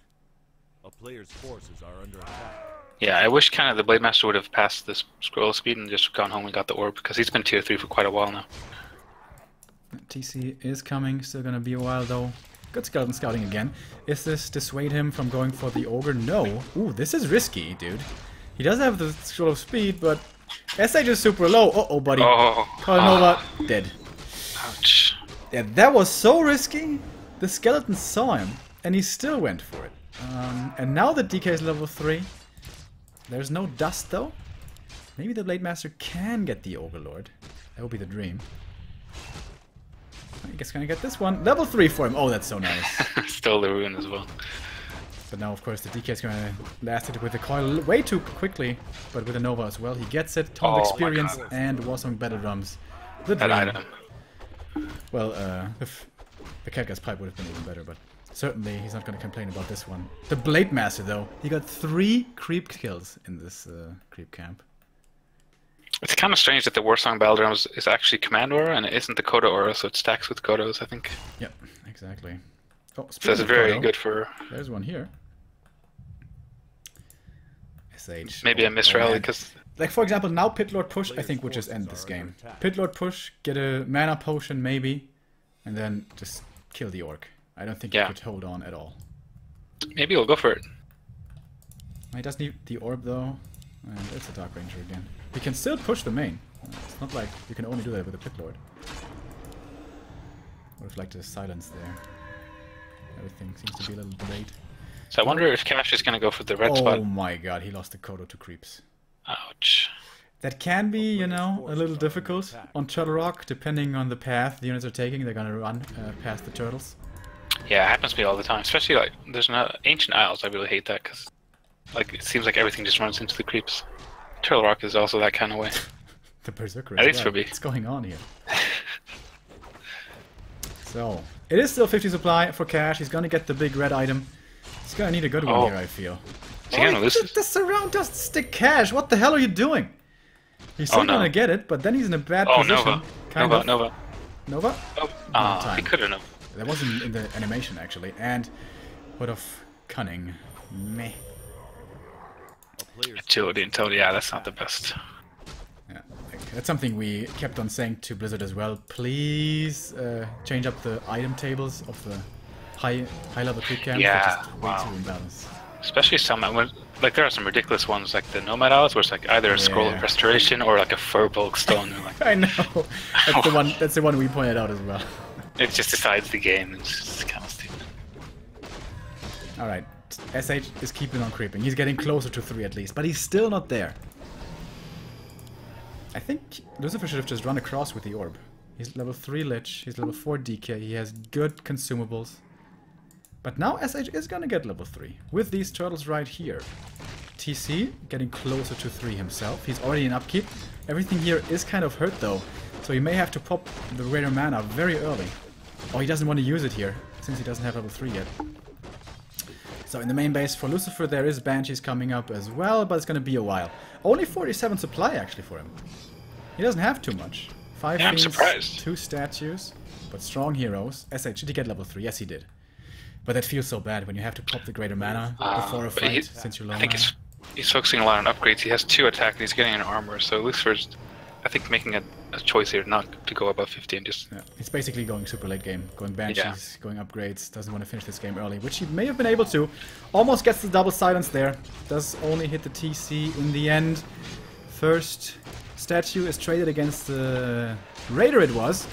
A player's forces are under attack. Yeah, I wish kind of the Blade Master would have passed this scroll speed and just gone home and got the orb, because he's been tier 3 for quite a while now. TC is coming, still gonna be a while though. Good skeleton scouting again. Is this dissuade him from going for the ogre? No. Ooh, this is risky, dude. He does have the scroll of speed, but SH is super low. Uh-oh, buddy. Oh. Nova, dead. Ouch. Yeah, that was so risky. The skeleton saw him, and he still went for it. And now that DK is level 3, there's no dust though. Maybe the Blade Master can get the Ogre Lord. That would be the dream. it's gonna get this one. Level 3 for him. Oh, that's so nice. Still the rune as well. But now, of course, the DK is gonna blast it with the coil way too quickly. But with the Nova as well, he gets it. Ton of experience and Warsong Battle Drums. The drum. That item. Well, if the Catguy's pipe would have been even better, but certainly he's not gonna complain about this one. The Blade Master, though, he got 3 creep kills in this creep camp. It's kind of strange that the Warsong Battle Drums is actually Command Aura and it isn't the Coda Aura, so it stacks with Kodos, I think. Yep, exactly. Oh, so that's very good for... There's one here. SH. Maybe I misrally because... Like, for example, now Pit Lord Push, I think, would just end this game. Pit Lord Push, get a mana potion, maybe, and then just kill the Orc. I don't think he could hold on at all. Maybe he'll go for it. He does need the Orb, though. And it's a Dark Ranger again. He can still push the main. It's not like you can only do that with a Pit Lord. Would have liked the silence there. Everything seems to be a little delayed. So I wonder if Cash is going to go for the red spot. Oh my god, he lost the Kodo to creeps. Ouch. That can be, you know, a little difficult on Turtle Rock, depending on the path the units are taking. They're gonna run past the turtles. Yeah, it happens to me all the time. Especially like there's no Ancient Isles. I really hate that because like it seems like everything just runs into the creeps. Turtle Rock is also that kind of way. The Berserker. At least for me. What's going on here? So it is still 50 supply for Cash. He's gonna get the big red item. He's gonna need a good one here, I feel. The surround doesn't stick Cash. What the hell are you doing? He's still gonna get it, but then he's in a bad position. Nova. Nova? Oh, he could have known. That wasn't in the animation, actually. And what of Cunning? Meh. Agility and Toad, yeah, that's not the best. Yeah, that's something we kept on saying to Blizzard as well. Please change up the item tables of the high level creep camps. Yeah, just way too imbalanced. Especially some, like there are some ridiculous ones like the Nomad Owls, where it's like either a Scroll of Restoration or like a Furbolg Stone. Like, I know. That's the one we pointed out as well. It just decides the game. It's just kind of stupid. All right, SH is keeping on creeping. He's getting closer to 3 at least, but he's still not there. I think Lucifer should have just run across with the orb. He's level 3 Lich. He's level 4 DK. He has good consumables. But now SH is gonna get level 3 with these turtles right here. TC getting closer to 3 himself. He's already in upkeep. Everything here is kind of hurt though, so he may have to pop the greater mana very early. Oh, he doesn't want to use it here since he doesn't have level 3 yet. So in the main base for Lucifer there is Banshees coming up as well, but it's gonna be a while. Only 47 supply actually for him. He doesn't have too much. 5 I'm surprised. 2 statues, but strong heroes. SH, did he get level 3? Yes, he did. But that feels so bad when you have to pop the greater mana before a fight, since you're low. I think he's focusing a lot on upgrades. He has 2 attack and he's getting an armor, so Lucifer's, I think, making a choice here not to go above 50 and just... Yeah, he's basically going super late game, going Banshees, going upgrades, doesn't want to finish this game early, which he may have been able to. Almost gets the double silence there, does only hit the TC in the end. First statue is traded against the Raider it was.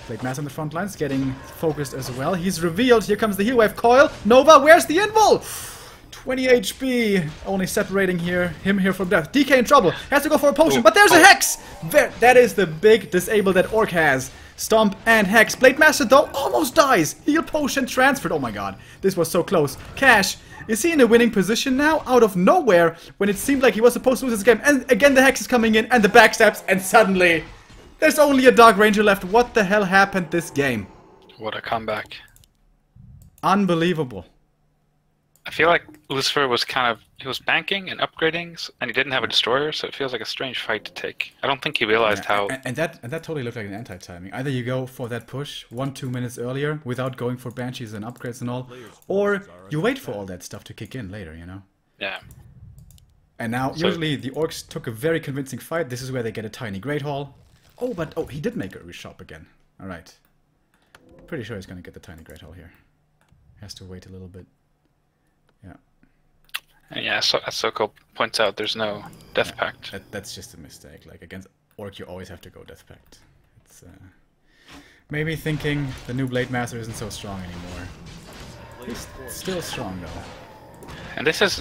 Blade Mass on the front lines, getting focused as well. He's revealed. Here comes the heal wave coil. Nova, where's the invul? 20 HP. Only separating him here from death. DK in trouble. Has to go for a potion, but there's a Hex! That is the big disable that Orc has. Stomp and Hex. Blade Master, though, almost dies. Heal potion transferred. Oh my god. This was so close. Cash. Is he in a winning position now? Out of nowhere, when it seemed like he was supposed to lose this game. And again, the Hex is coming in, and the backstabs, and suddenly... there's only a Dark Ranger left. What the hell happened this game? What a comeback. Unbelievable. I feel like Lucifer was he was banking and upgrading, and he didn't have a destroyer, so it feels like a strange fight to take. I don't think he realized how... And that totally looked like an anti-timing. Either you go for that push 1-2 minutes earlier without going for Banshees and upgrades and all, or you wait for all that stuff to kick in later, you know? Yeah. And now, usually the Orcs took a very convincing fight. This is where they get a tiny Great Hall. Oh, but he did make a reshop again. Alright. Pretty sure he's gonna get the tiny Great Hall here. Has to wait a little bit. Yeah. Yeah, so as Soko points out, there's no Death Pact. That's just a mistake. Like, against Orc, you always have to go Death Pact. It's maybe thinking the new Blade Master isn't so strong anymore. He's still strong, though. And this is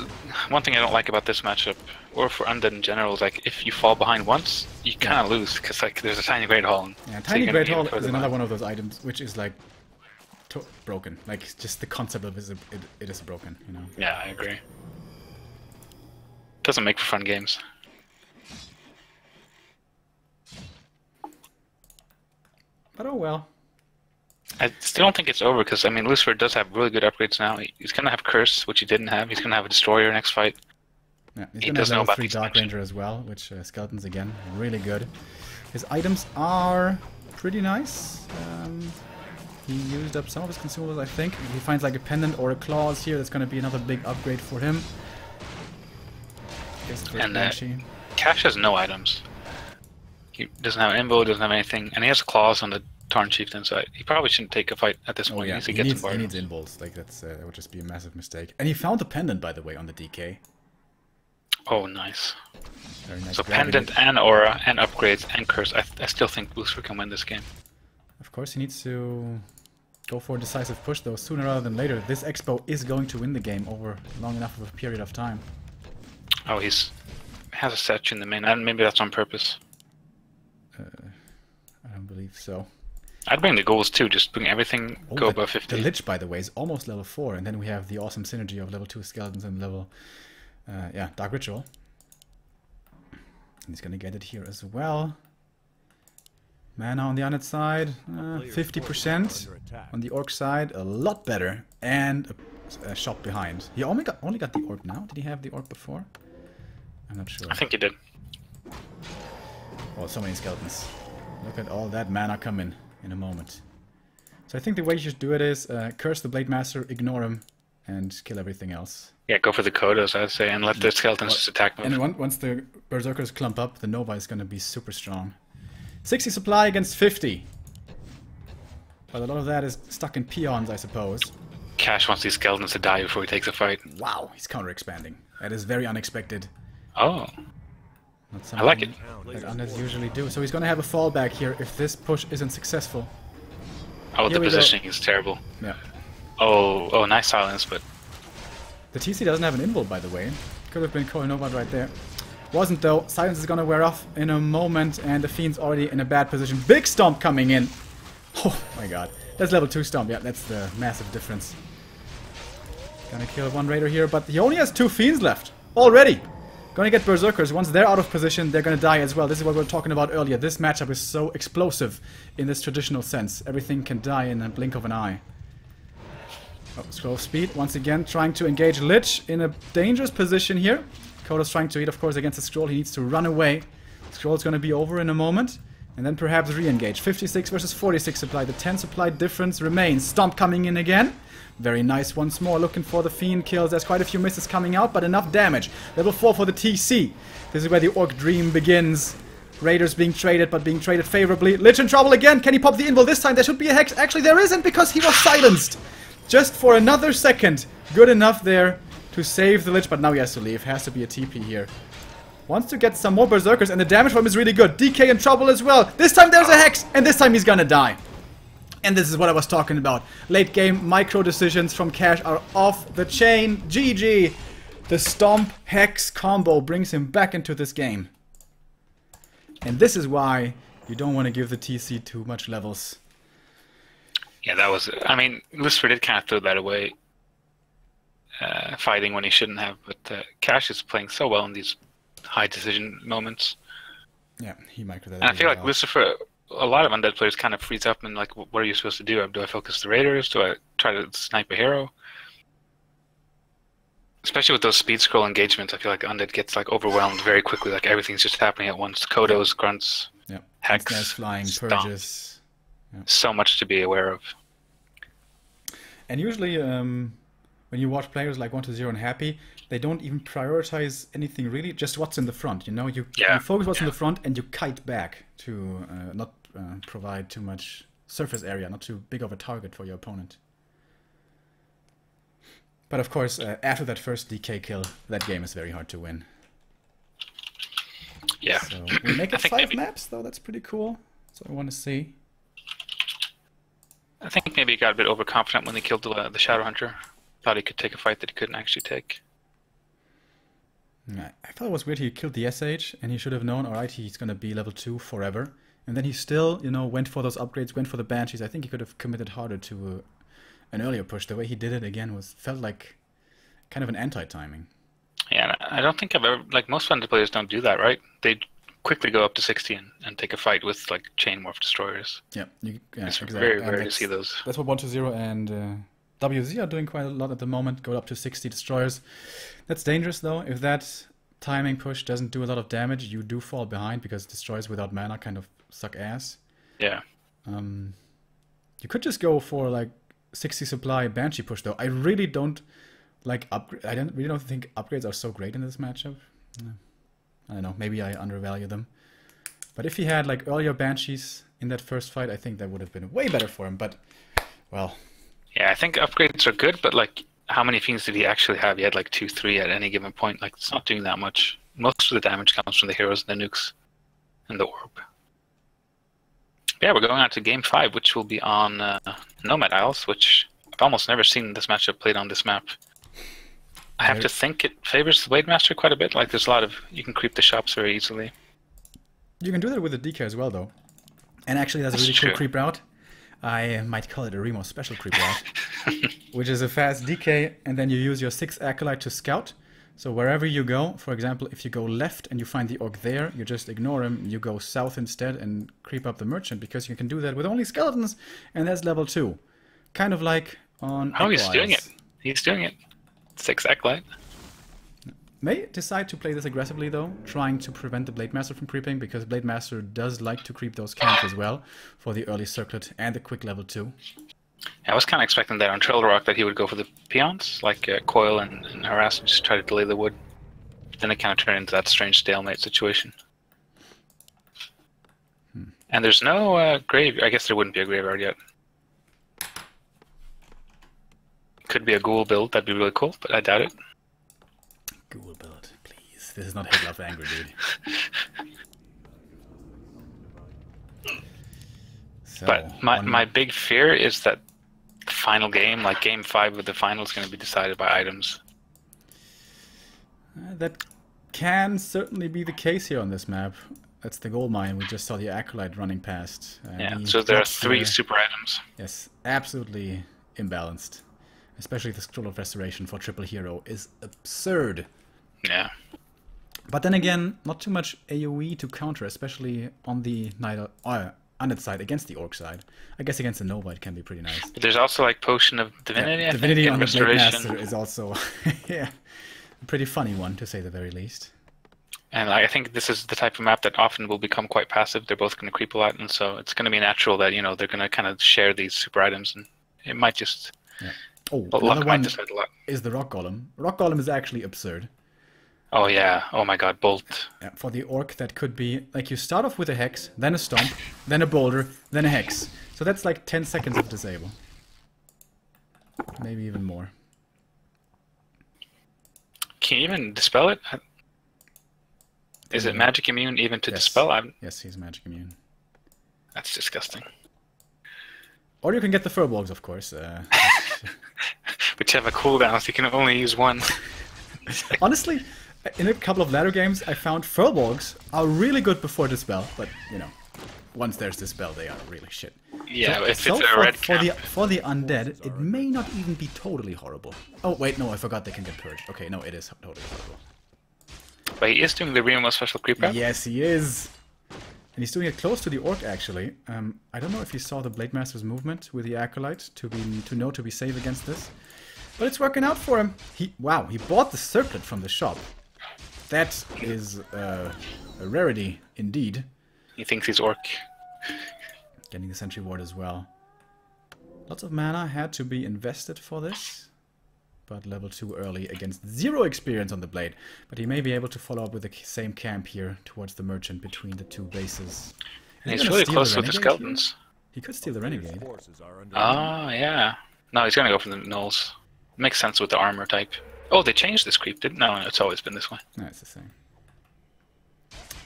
one thing I don't like about this matchup, or for Undead in general, is like if you fall behind once, you kind of lose, because like there's a tiny Great Hall. Yeah, tiny Great Hall is another one of those items which is like broken. Like just the concept of it is broken, you know. Yeah, I agree. Doesn't make for fun games. But oh well. I still don't think it's over because I mean Lucifer does have really good upgrades now. He's gonna have Curse, which he didn't have. He's gonna have a Destroyer next fight. Yeah, he's gonna have level 3 Dark Ranger as well, which Skeletons again really good. His items are pretty nice. He used up some of his consumables, I think. If he finds like a pendant or a claws here, that's gonna be another big upgrade for him. And Cash has no items. He doesn't have Imbo, doesn't have anything, and he has claws on the Tarn Chieftain, so he probably shouldn't take a fight at this point. Yeah. He needs Inbolts. Like that would just be a massive mistake. And he found a pendant, by the way, on the DK. Oh, nice. Very nice. So pendant and aura and upgrades and curse. I still think Lucifer can win this game. Of course, he needs to go for a decisive push, though, sooner rather than later. This Expo is going to win the game over long enough of a period of time. Oh, has a Setch in the main, and maybe that's on purpose. I don't believe so. I'd bring the goals too, just bring everything, go above 50. The Lich, by the way, is almost level 4, and then we have the awesome synergy of level 2 Skeletons and level, Dark Ritual. And he's gonna get it here as well. Mana on the Undead side, 50%. On the Orc side, a lot better. And a shop behind. He only got the Orc now? Did he have the Orc before? I'm not sure. I think he did. Oh, so many Skeletons. Look at all that mana coming in a moment. So I think the way you should do it is curse the Blade Master, ignore him, and kill everything else. Yeah, go for the Kodos, I'd say, and let the Skeletons just attack them. And once the Berserkers clump up, the Nova is going to be super strong. 60 supply against 50. But a lot of that is stuck in peons, I suppose. Cash wants these Skeletons to die before he takes a fight. Wow, he's counter-expanding. That is very unexpected. Oh. I like it. That Undeads usually do. So he's going to have a fallback here if this push isn't successful. Oh, the positioning is terrible. Yeah. Oh, nice silence, but... The TC doesn't have an invul, by the way. Could have been Kohl Nova right there. Wasn't, though. Silence is going to wear off in a moment, and the Fiend's already in a bad position. Big Stomp coming in. Oh, my God. That's level 2 Stomp. Yeah, that's the massive difference. Gonna kill one Raider here, but he only has 2 Fiends left. Already. Gonna get Berserkers. Once they're out of position, they're gonna die as well. This is what we were talking about earlier. This matchup is so explosive in this traditional sense. Everything can die in a blink of an eye. Oh, scroll speed. Once again, trying to engage Lich in a dangerous position here. Koda's trying to eat, of course, against the Scroll. He needs to run away. Scroll's gonna be over in a moment. And then perhaps re-engage. 56 versus 46 supply. The 10 supply difference remains. Stomp coming in again. Very nice once more. Looking for the Fiend kills. There's quite a few misses coming out, but enough damage. Level 4 for the TC. This is where the Orc Dream begins. Raiders being traded, but being traded favorably. Lich in trouble again. Can he pop the invul this time? There should be a Hex. Actually, there isn't because he was silenced. Just for another second. Good enough there to save the Lich, but now he has to leave. Has to be a TP here. Wants to get some more Berserkers, and the damage from him is really good. DK in trouble as well. This time there's a Hex, and this time he's gonna die. And this is what I was talking about. Late game micro decisions from Cash are off the chain. GG. The Stomp Hex combo brings him back into this game. And this is why you don't want to give the TC too much levels. Yeah, that was... I mean, Lucifer did kind of throw that away. Fighting when he shouldn't have. But Cash is playing so well in these high decision moments. Yeah, he micro that. And I feel like Lucifer... A lot of Undead players kind of freeze up and like, what are you supposed to do? Do I focus the Raiders? Do I try to snipe a hero? Especially with those speed scroll engagements, I feel like Undead gets like overwhelmed very quickly. Like everything's just happening at once. Kodos, grunts, Hex, flying, stomp. purges. Yeah. So much to be aware of. And usually, when you watch players like 1-0 and Happy, they don't even prioritize anything really. Just what's in the front. You know, you focus what's in the front and you kite back to not provide too much surface area, not too big of a target for your opponent. But of course, after that first DK kill, that game is very hard to win. Yeah. So we make it 5 maps, though. That's pretty cool. So I want to see. I think maybe he got a bit overconfident when he killed the Shadow Hunter. Thought he could take a fight that he couldn't actually take. I thought it was weird he killed the SH, and he should have known, alright, he's gonna be level 2 forever. And then he still, you know, went for those upgrades, went for the Banshees. I think he could have committed harder to an earlier push. The way he did it, again, felt like kind of an anti-timing. Yeah, I don't think I've ever... Like, most Thunder players don't do that, right? They quickly go up to 60 and take a fight with, like, Chain Morph Destroyers. Yeah, it's exactly. very rare to see those. That's what 120 and WZ are doing quite a lot at the moment. Go up to 60 Destroyers. That's dangerous, though. If that timing push doesn't do a lot of damage, you do fall behind, because Destroyers without mana kind of suck ass. Yeah. You could just go for, like, 60 supply Banshee push, though. I really don't like upgrade. I really don't think upgrades are so great in this matchup. I don't know. Maybe I undervalue them. But if he had, like, earlier Banshees in that first fight, I think that would have been way better for him. But, well... Yeah, I think upgrades are good, but, like, how many Fiends did he actually have? He had, like, 2, 3 at any given point. Like, it's not doing that much. Most of the damage comes from the heroes and the nukes and the orb. Yeah, we're going on to Game 5, which will be on Nomad Isles, which I've almost never seen this matchup played on this map. I have to think it favors the Blade Master quite a bit. Like, there's a lot of... You can creep the shops very easily. You can do that with the DK as well, though. And actually, that's a really cool creep route. I might call it a Remo special creep route, which is a fast DK, and then you use your 6 Acolyte to scout. So wherever you go, for example, if you go left and you find the Orc there, you just ignore him, you go south instead and creep up the Merchant, because you can do that with only skeletons, and that's level 2. Kind of like on... Oh, he's doing it. He's doing it. 6 Acolyte. May decide to play this aggressively, though, trying to prevent the Blade Master from creeping, because Blade Master does like to creep those camps as well for the early circlet and the quick level 2. I was kind of expecting that on Trail Rock that he would go for the peons, like Coil and Harass, and just try to delay the wood. Then it kind of turned into that strange stalemate situation. And there's no grave... I guess there wouldn't be a graveyard yet. Could be a ghoul build, that'd be really cool, but I doubt it. Ghoul build, please. This is not Hate Love Anger, dude. So, but my big fear is that the final game, like Game 5 of the final, is going to be decided by items. That can certainly be the case here on this map. That's the gold mine. We just saw the Acolyte running past. Yeah, so there are 3 super items. Yes, absolutely imbalanced. Especially the Scroll of Restoration for Triple Hero is absurd. Yeah. But then again, not too much AoE to counter, especially on the Undead side against the Orc side. I guess against the Nova it can be pretty nice. But there's also like Potion of Divinity. Yeah, Divinity on the Blade Master is also yeah, a pretty funny one to say the very least. And I think this is the type of map that often will become quite passive. They're both going to creep a lot, and so it's going to be natural that they're going to kind of share these super items, and it might just. Yeah. Oh, another one is the Rock Golem. Rock Golem is actually absurd. Oh yeah, oh my god, Bolt. Yeah, for the Orc that could be, like you start off with a Hex, then a Stomp, then a Boulder, then a Hex. So that's like 10 seconds of disable. Maybe even more. Can you even dispel it? Is it magic immune even to dispel? Yes, he's magic immune. That's disgusting. Or you can get the Furbolgs, of course. Which have a cooldown, so you can only use one. Honestly, in a couple of ladder games, I found Furbolgs are really good before Dispel, but, once there's Dispel, they are really shit. Yeah, so, if it's a red for the Undead, it may not even be totally horrible. Oh, wait, no, I forgot they can get Purged. Okay, no, it is totally horrible. But he is doing the Remo special creep route? Yes, he is. And he's doing it close to the Orc, actually. I don't know if you saw the Blade Master's movement with the Acolyte to be safe against this. But it's working out for him. Wow, he bought the Circlet from the shop. That is a rarity indeed. He thinks he's Orc. Getting the Sentry Ward as well. Lots of mana had to be invested for this. But level 2 early against 0 experience on the Blade. But he may be able to follow up with the same camp here towards the Merchant between the 2 bases. And he's really close with the Skeletons. He could steal the Renegade. Ah, yeah. No, he's going to go for the Gnolls. Makes sense with the armor type. Oh, they changed this creep, didn't? No, it's always been this way. No, it's the same.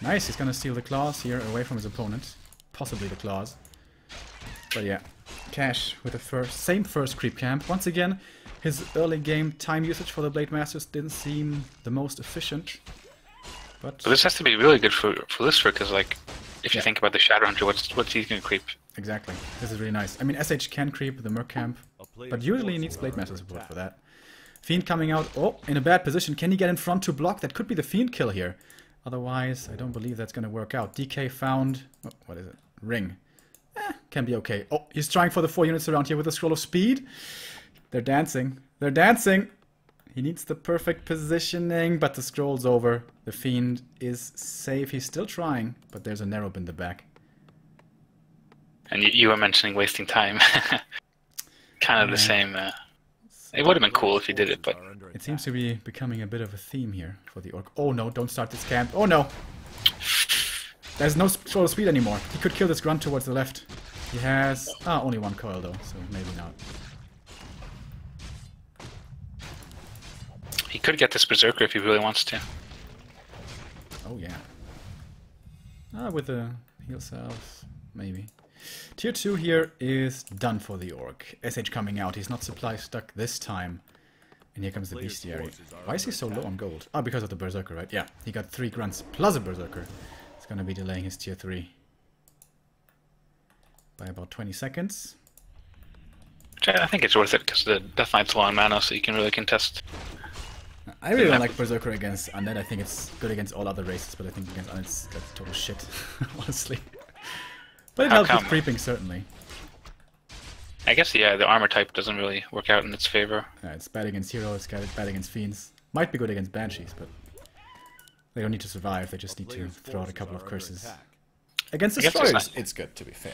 Nice, he's going to steal the Claws here away from his opponent. Possibly the Claws. But yeah, Cash with the same first creep camp. Once again, His early game time usage for the Blade Masters didn't seem the most efficient. But this has to be really good for Lucifer, because like, if you think about the Shadow Hunter, what's he going to creep? Exactly. This is really nice. I mean, SH can creep the Merc Camp, but usually he needs Blade Master support for that. Fiend coming out. Oh, in a bad position. Can he get in front to block? That could be the Fiend kill here. Otherwise, I don't believe that's going to work out. DK found... Oh, what is it? Ring. Can be okay. Oh, he's trying for the 4 units around here with a Scroll of Speed. They're dancing. They're dancing! He needs the perfect positioning, but the scroll's over. The Fiend is safe. He's still trying, but there's a Narrow in the back. And you were mentioning wasting time. Kind of the same. It would have been cool if you did it, but... It seems to be becoming a bit of a theme here for the Orc. Oh no, don't start this camp. Oh no! There's no Scroll of Speed anymore. He could kill this Grunt towards the left. He has... only 1 coil though, so maybe not. He could get this Berserker if he really wants to. Oh yeah. With the heal cells, maybe. Tier 2 here is done for the Orc. SH coming out. He's not supply stuck this time. And here comes the Bestiary. Why is he so low on gold? Oh, because of the Berserker, right? Yeah, he got 3 Grunts plus a Berserker. It's gonna be delaying his tier 3 by about 20 seconds. I think it's worth it because the Death Knight's low on mana, so you can really contest. I really don't like Berserker against Undead. I think it's good against all other races, but I think against Undead that's total shit, honestly. But it helps with creeping, certainly. I guess, yeah, the armor type doesn't really work out in its favor. It's bad against heroes, it's bad against fiends. Might be good against banshees, but they don't need to survive, they just need to throw out a couple of curses. Against destroyers, it's good, to be fair.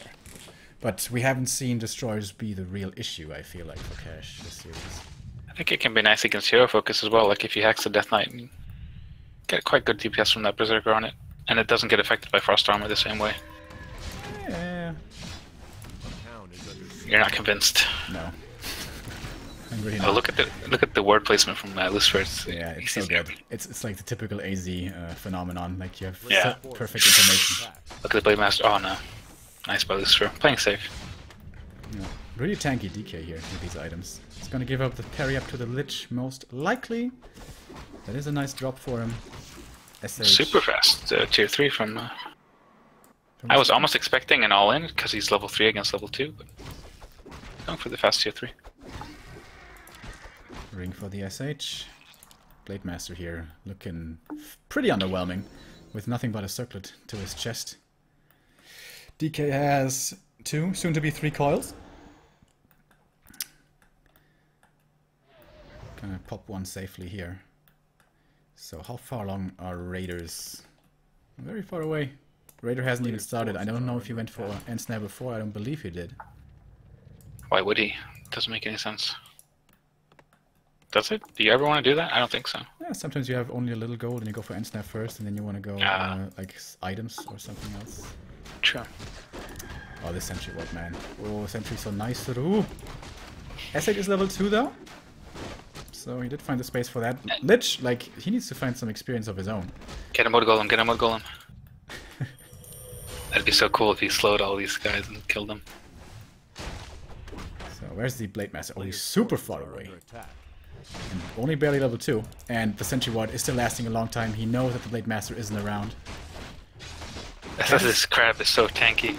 But we haven't seen destroyers be the real issue, I feel like, for Cash this series. I think it can be nice against hero focus as well, like if you hex the Death Knight, you get quite good DPS from that Berserker on it. And it doesn't get affected by Frost Armor the same way. Yeah. You're not convinced. No. I'm really Oh, not. look at the word placement from Lucifer. It's so good. It's like the typical AZ phenomenon. Like you have perfect information. Look at the Blade Master. Oh no, nice by Lucifer. Playing safe. Yeah. Really tanky DK here with these items. He's gonna give up the parry up to the Lich most likely. That is a nice drop for him. SH. Super fast tier 3 from. I was almost expecting an all-in because he's level 3 against level 2, but going for the fast tier 3. Ring for the SH. Blade Master here looking pretty underwhelming with nothing but a circlet to his chest. DK has 2, soon to be 3 coils. Gonna pop 1 safely here. So how far along are Raiders? Very far away. Raider hasn't even started. I don't know if he went for End Snare before. I don't believe he did. Why would he? Doesn't make any sense. Does it? Do you ever want to do that? I don't think so. Yeah, sometimes you have only a little gold and you go for End Snare first, and then you want to go like items or something else. True. Oh, this Sentry Ward, man. Oh, Sentry's so nice. Ooh. SH is level 2 though. So he did find the space for that. Lich, like, he needs to find some experience of his own. Get a Mode Golem, get a Mode Golem. That'd be so cool if he slowed all these guys and killed them. So where's the Blade Master? Oh, he's super far away. And only barely level 2. And the Sentry Ward is still lasting a long time. He knows that the Blade Master isn't around. This crab is so tanky.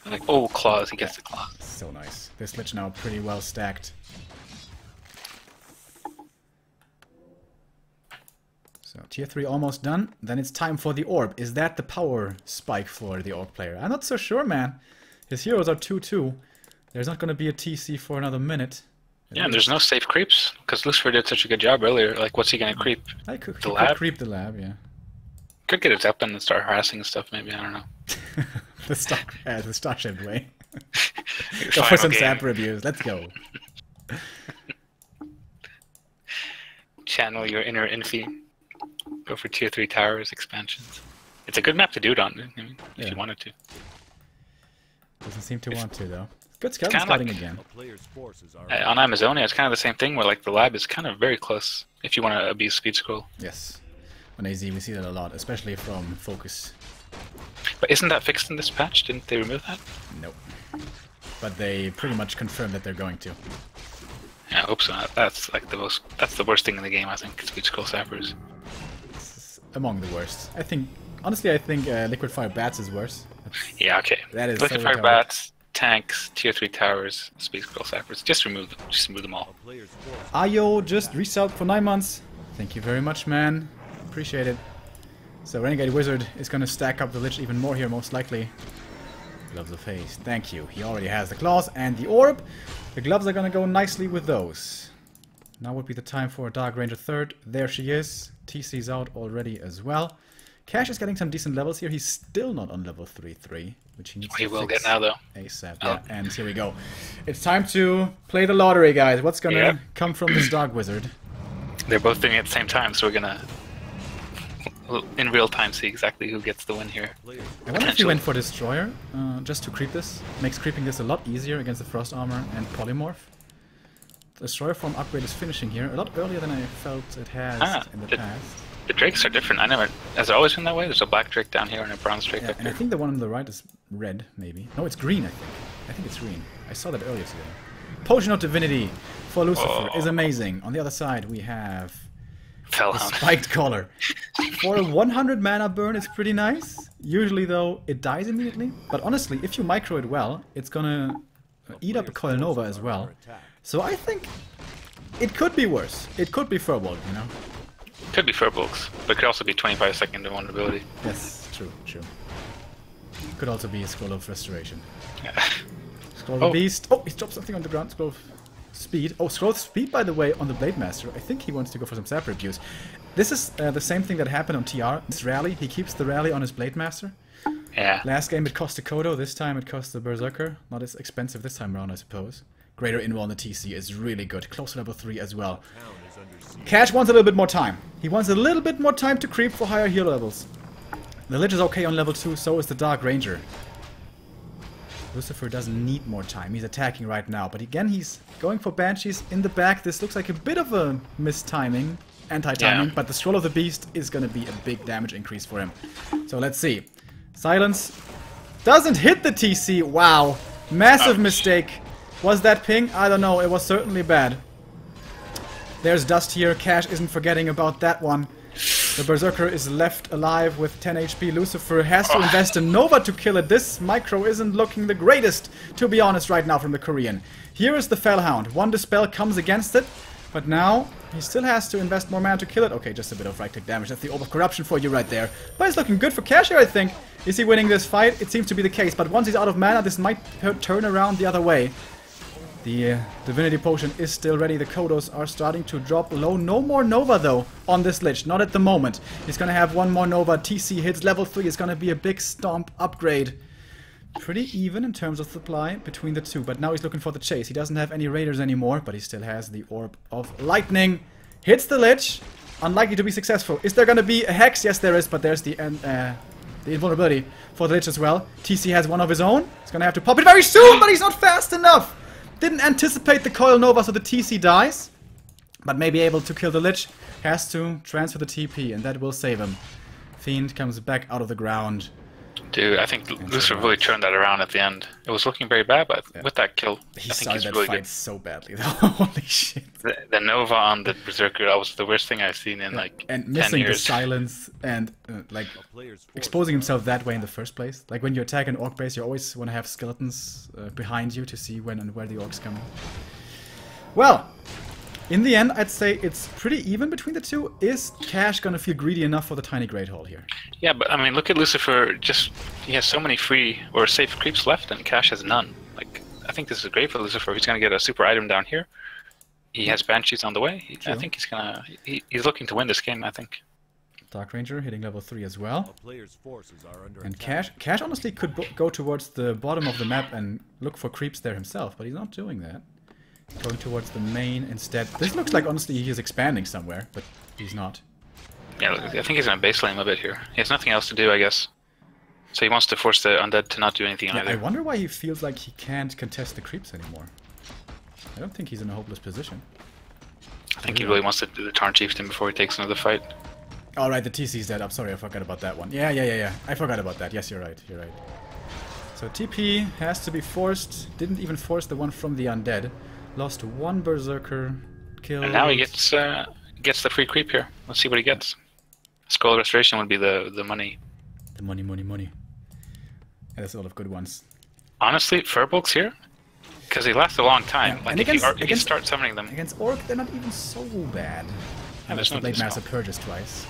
Like, oh, claws, he gets the claws. So nice. This Lich now pretty well stacked. So tier 3 almost done. Then it's time for the Orb. Is that the power spike for the Orc player? I'm not so sure, man. His heroes are 2-2. There's not going to be a TC for another minute. Yeah, and there's no safe creeps, because Lucifer did such a good job earlier. Like, what's he going to creep? He could lab? creep the lab, yeah. Could get his weapon and start harassing and stuff, maybe, I don't know. the StarShaped way. Go for some sap reviews, let's go. Channel your inner Infi. Go for tier 3 towers expansions. It's a good map to do it on, I mean, if you wanted to. Doesn't seem to want to, though. Good scouting again. On Amazonia, it's kind of the same thing, where like the lab is kind of very close, if you want to abuse speed scroll. Yes. On AZ we see that a lot, especially from Focus. But isn't that fixed in this patch? Didn't they remove that? Nope. But they pretty much confirmed that they're going to. Yeah, I hope so. That's like that's the worst thing in the game, I think. Speed scroll sappers. It's among the worst. I think, honestly, I think Liquid Fire Bats is worse. Yeah, okay. That is Liquid so Fire retarded. Bats, tanks, tier 3 towers, speed scroll sappers. Just remove them all. Ayo just resubbed for 9 months. Thank you very much, man. Appreciate it. So Renegade Wizard is going to stack up the Lich even more here, most likely. Gloves of Haste. Thank you. He already has the claws and the orb. The gloves are going to go nicely with those. Now would be the time for Dark Ranger third. There she is. TC's out already as well. Cash is getting some decent levels here. He's still not on level 3-3, which he needs to He will fix get now, though. ASAP. Oh. Yeah, and here we go. It's time to play the lottery, guys. What's going to come from this Dark Wizard? They're both doing it at the same time, so we're gonna, in real time, see exactly who gets the win here. I wonder if he went for Destroyer, just to creep this. Makes creeping this a lot easier against the Frost Armor and Polymorph. The Destroyer form upgrade is finishing here, a lot earlier than I felt it has in the past. The Drakes are different. Has it always been that way? There's a black Drake down here and a bronze Drake up And I here. think the one on the right is red, maybe. No, it's green, I think. I think it's green. I saw that earlier today. Potion of Divinity for Lucifer is amazing. On the other side, we have a Fellhound. Spiked Collar. For a 100 mana burn, it's pretty nice. Usually, though, it dies immediately. But honestly, if you micro it well, it's gonna eat up a Coil Nova as well. So I think it could be worse. It could be Furbolg, you know? Could be Furbolgs, but it could also be 25-second invulnerability. Yes, true, true. Could also be a Scroll of Restoration. Yeah. Scroll of Beast. Oh, he's dropped something on the ground. Scroll of Speed. Oh, Scroll of Speed, by the way, on the Blade Master. I think he wants to go for some Sapper Abuse. This is the same thing that happened on TR. This rally, he keeps the rally on his Blade Master. Yeah. Last game it cost a Kodo, this time it cost the Berserker. Not as expensive this time around, I suppose. Greater Invul on the TC is really good. Close to level 3 as well. Cash wants a little bit more time. He wants a little bit more time to creep for higher heal levels. The Lich is okay on level 2, so is the Dark Ranger. Lucifer doesn't need more time. He's attacking right now. But again, he's going for Banshees in the back. This looks like a bit of a mistiming, anti-timing. Yeah. But the Scroll of the Beast is going to be a big damage increase for him. So let's see. Silence doesn't hit the TC. Wow. Massive mistake. Was that ping? I don't know. It was certainly bad. There's dust here. Cash isn't forgetting about that one. The Berserker is left alive with 10 HP. Lucifer has to invest in Nova to kill it. This micro isn't looking the greatest, to be honest, right now from the Korean. Here is the Fellhound. One Dispel comes against it, but now he still has to invest more mana to kill it. Okay, just a bit of right-click damage. That's the Orb of Corruption for you right there. But it's looking good for Cash here, I think. Is he winning this fight? It seems to be the case, but once he's out of mana, this might turn around the other way. The Divinity Potion is still ready. The Kodos are starting to drop low. No more Nova, though, on this Lich. Not at the moment. He's going to have one more Nova. TC hits level 3. It's going to be a big stomp upgrade. Pretty even in terms of supply between the two. But now he's looking for the chase. He doesn't have any Raiders anymore, but he still has the Orb of Lightning. Hits the Lich. Unlikely to be successful. Is there going to be a Hex? Yes, there is, but there's the invulnerability for the Lich as well. TC has one of his own. He's going to have to pop it very soon, but he's not fast enough. Didn't anticipate the Coil Nova, so the TC dies. But may be able to kill the Lich. Has to transfer the TP, and that will save him. Fiend comes back out of the ground. Dude, I think Lucifer really turned that around at the end. It was looking very bad, but with that kill, He I think started he's that really fight good. so badly, though. Holy shit. The Nova on the Berserker, that was the worst thing I've seen in like And 10 missing the years. silence and like exposing himself that way in the first place. Like when you attack an orc base, you always want to have skeletons behind you to see when and where the orcs come. Well, in the end, I'd say it's pretty even between the two. Is Cash gonna feel greedy enough for the tiny Great Hall here? Yeah, but I mean, look at Lucifer. He has so many free or safe creeps left, and Cash has none. Like, I think this is great for Lucifer. He's gonna get a super item down here. He has Banshees on the way. I think he's looking to win this game, I think. Dark Ranger hitting level 3 as well. A player's forces are under And attack. Cash honestly could go towards the bottom of the map and look for creeps there himself, but he's not doing that. Going towards the main instead. This looks like honestly he is expanding somewhere, but he's not. Yeah, look, I think he's gonna base lane a bit here. He has nothing else to do, I guess. So he wants to force the undead to not do anything Yeah, I either. wonder why he feels like he can't contest the creeps anymore. I don't think he's in a hopeless position. I think he really wants to do the Tarn Chieftain before he takes another fight. Alright, the TC's dead. I'm sorry, I forgot about that one. Yeah. I forgot about that. Yes, you're right. You're right. So TP has to be forced. Didn't even force the one from the undead. Lost one Berserker. Killed. And now he gets the free creep here. Let's see what he gets. Scroll Restoration would be the money. The money. Yeah, there's a lot of good ones. Honestly, Furbolg's here? Because they last a long time. Yeah. Like, and if you start summoning them... Against Orc, they're not even so bad. there's no Blade Master purges twice.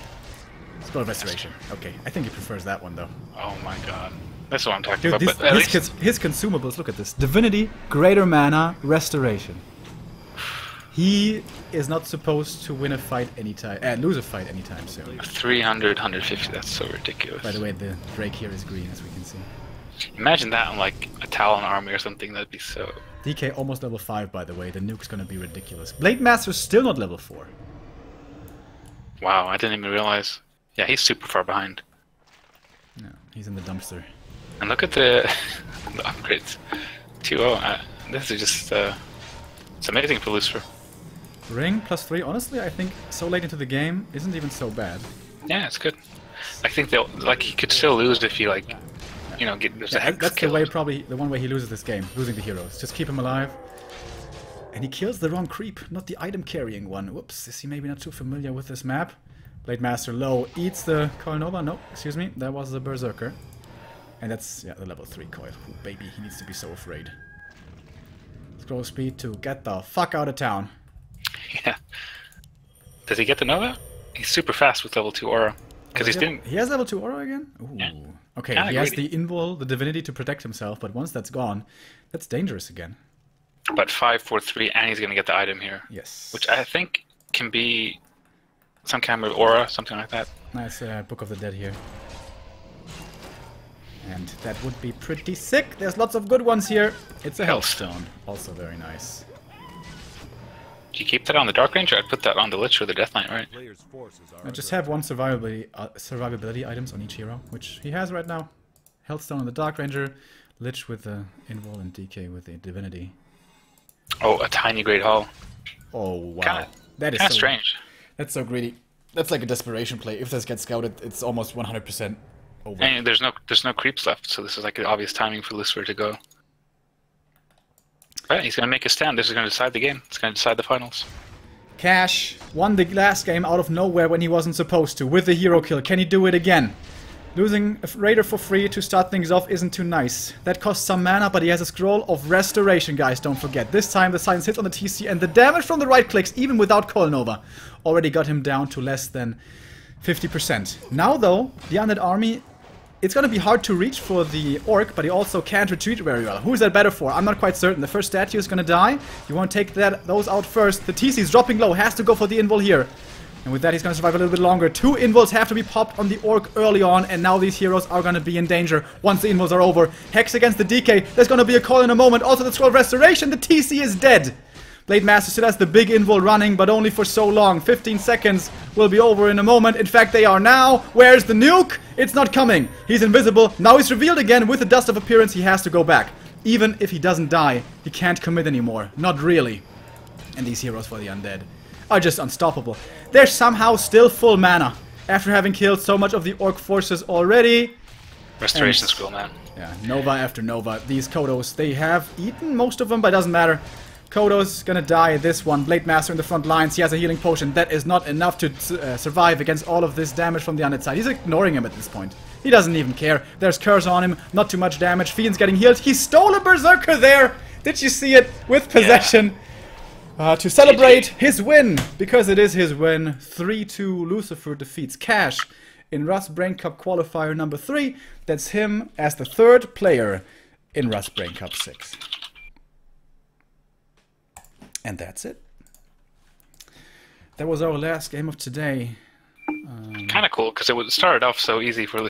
Scroll Restoration. Okay, I think he prefers that one, though. Oh my god. That's what I'm talking Dude, about. But at least... his consumables, look at this. Divinity, Greater Mana, Restoration. He is not supposed to win a fight anytime, lose a fight anytime soon. 300, 150, that's so ridiculous. By the way, the Drake here is green, as we can see. Imagine that on like a Talon army or something, that'd be so... DK almost level 5, by the way. The nuke's gonna be ridiculous. Blade Master's still not level 4. Wow, I didn't even realize. Yeah, he's super far behind. No, he's in the dumpster. And look at the, the upgrades. 2-0. This is just... it's amazing for Lucifer. Ring +3, honestly, I think so late into the game isn't even so bad. Yeah, it's good. I think they'll... Like, he could still lose if he, like... You know, there's a hex that's kill. the way, probably the one way he loses this game, losing the heroes. Just keep him alive. And he kills the wrong creep, not the item carrying one. Whoops, is he maybe not too familiar with this map? Blade Master low, eats the Coil Nova. No, excuse me, that was the Berserker. And that's, yeah, the level 3 Coil. Ooh, baby, he needs to be so afraid. Scroll speed to get the fuck out of town. Yeah. Does he get the Nova? He's super fast with level 2 Aura. Because he's doing... He has level 2 Aura again? Ooh. Yeah. Okay, Kinda he has greedy. the Invul, the Divinity to protect himself, but once that's gone, that's dangerous again. But 5, 4, 3, and he's going to get the item here. Yes. Which I think can be some kind of aura, something like that. Nice Book of the Dead here. And that would be pretty sick. There's lots of good ones here. It's a Hellstone, also very nice. Do you keep that on the Dark Ranger? I'd put that on the Lich or the Death Knight, right? Players' forces are I just have one survivability items on each hero, which he has right now. Hellstone on the Dark Ranger, Lich with the Invul, and DK with the Divinity. Oh, a tiny Great Hall. Oh wow, Kinda, that is kinda so strange. That's so greedy. That's like a desperation play. If this gets scouted, it's almost 100% over. And there's no creeps left, so this is like an obvious timing for Lucifer to go. Right, he's going to make a stand. This is going to decide the game. It's going to decide the finals. Cash won the last game out of nowhere when he wasn't supposed to, with the hero kill. Can he do it again? Losing a Raider for free to start things off isn't too nice. That costs some mana, but he has a Scroll of Restoration, guys, don't forget. This time the silence hits on the TC, and the damage from the right clicks, even without Coil Nova, already got him down to less than 50%. Now, though, the Undead Army... It's going to be hard to reach for the Orc, but he also can't retreat very well. Who is that better for? I'm not quite certain. The first statue is going to die. You want to take those out first. The TC is dropping low. Has to go for the Invul here. And with that, he's going to survive a little bit longer. 2 Invuls have to be popped on the Orc early on, and now these heroes are going to be in danger once the Invuls are over. Hex against the DK. There's going to be a call in a moment. Also, the Scroll of Restoration. The TC is dead. Blade Master still has the big Invul running, but only for so long. 15 seconds will be over in a moment. In fact, they are now. Where's the nuke? It's not coming. He's invisible. Now he's revealed again with the Dust of Appearance. He has to go back. Even if he doesn't die, he can't commit anymore. Not really. And these heroes for the undead are just unstoppable. They're somehow still full mana after having killed so much of the Orc forces already. Restoration Scroll, man. Yeah, Nova after Nova. These Kodos, they have eaten most of them, but it doesn't matter. Kodo's gonna die this one. Blade Master in the front lines. He has a healing potion. That is not enough to survive against all of this damage from the undead side. He's ignoring him at this point. He doesn't even care. There's Curse on him. Not too much damage. Fiend's getting healed. He stole a Berserker there. Did you see it? With possession. Yeah. To celebrate his win. Because it is his win. 3-2 Lucifer defeats Cash in Rust Brain Cup Qualifier number 3. That's him as the 3rd player in Rust Brain Cup 6. And that's it. That was our last game of today. Kind of cool, because it started off so easy for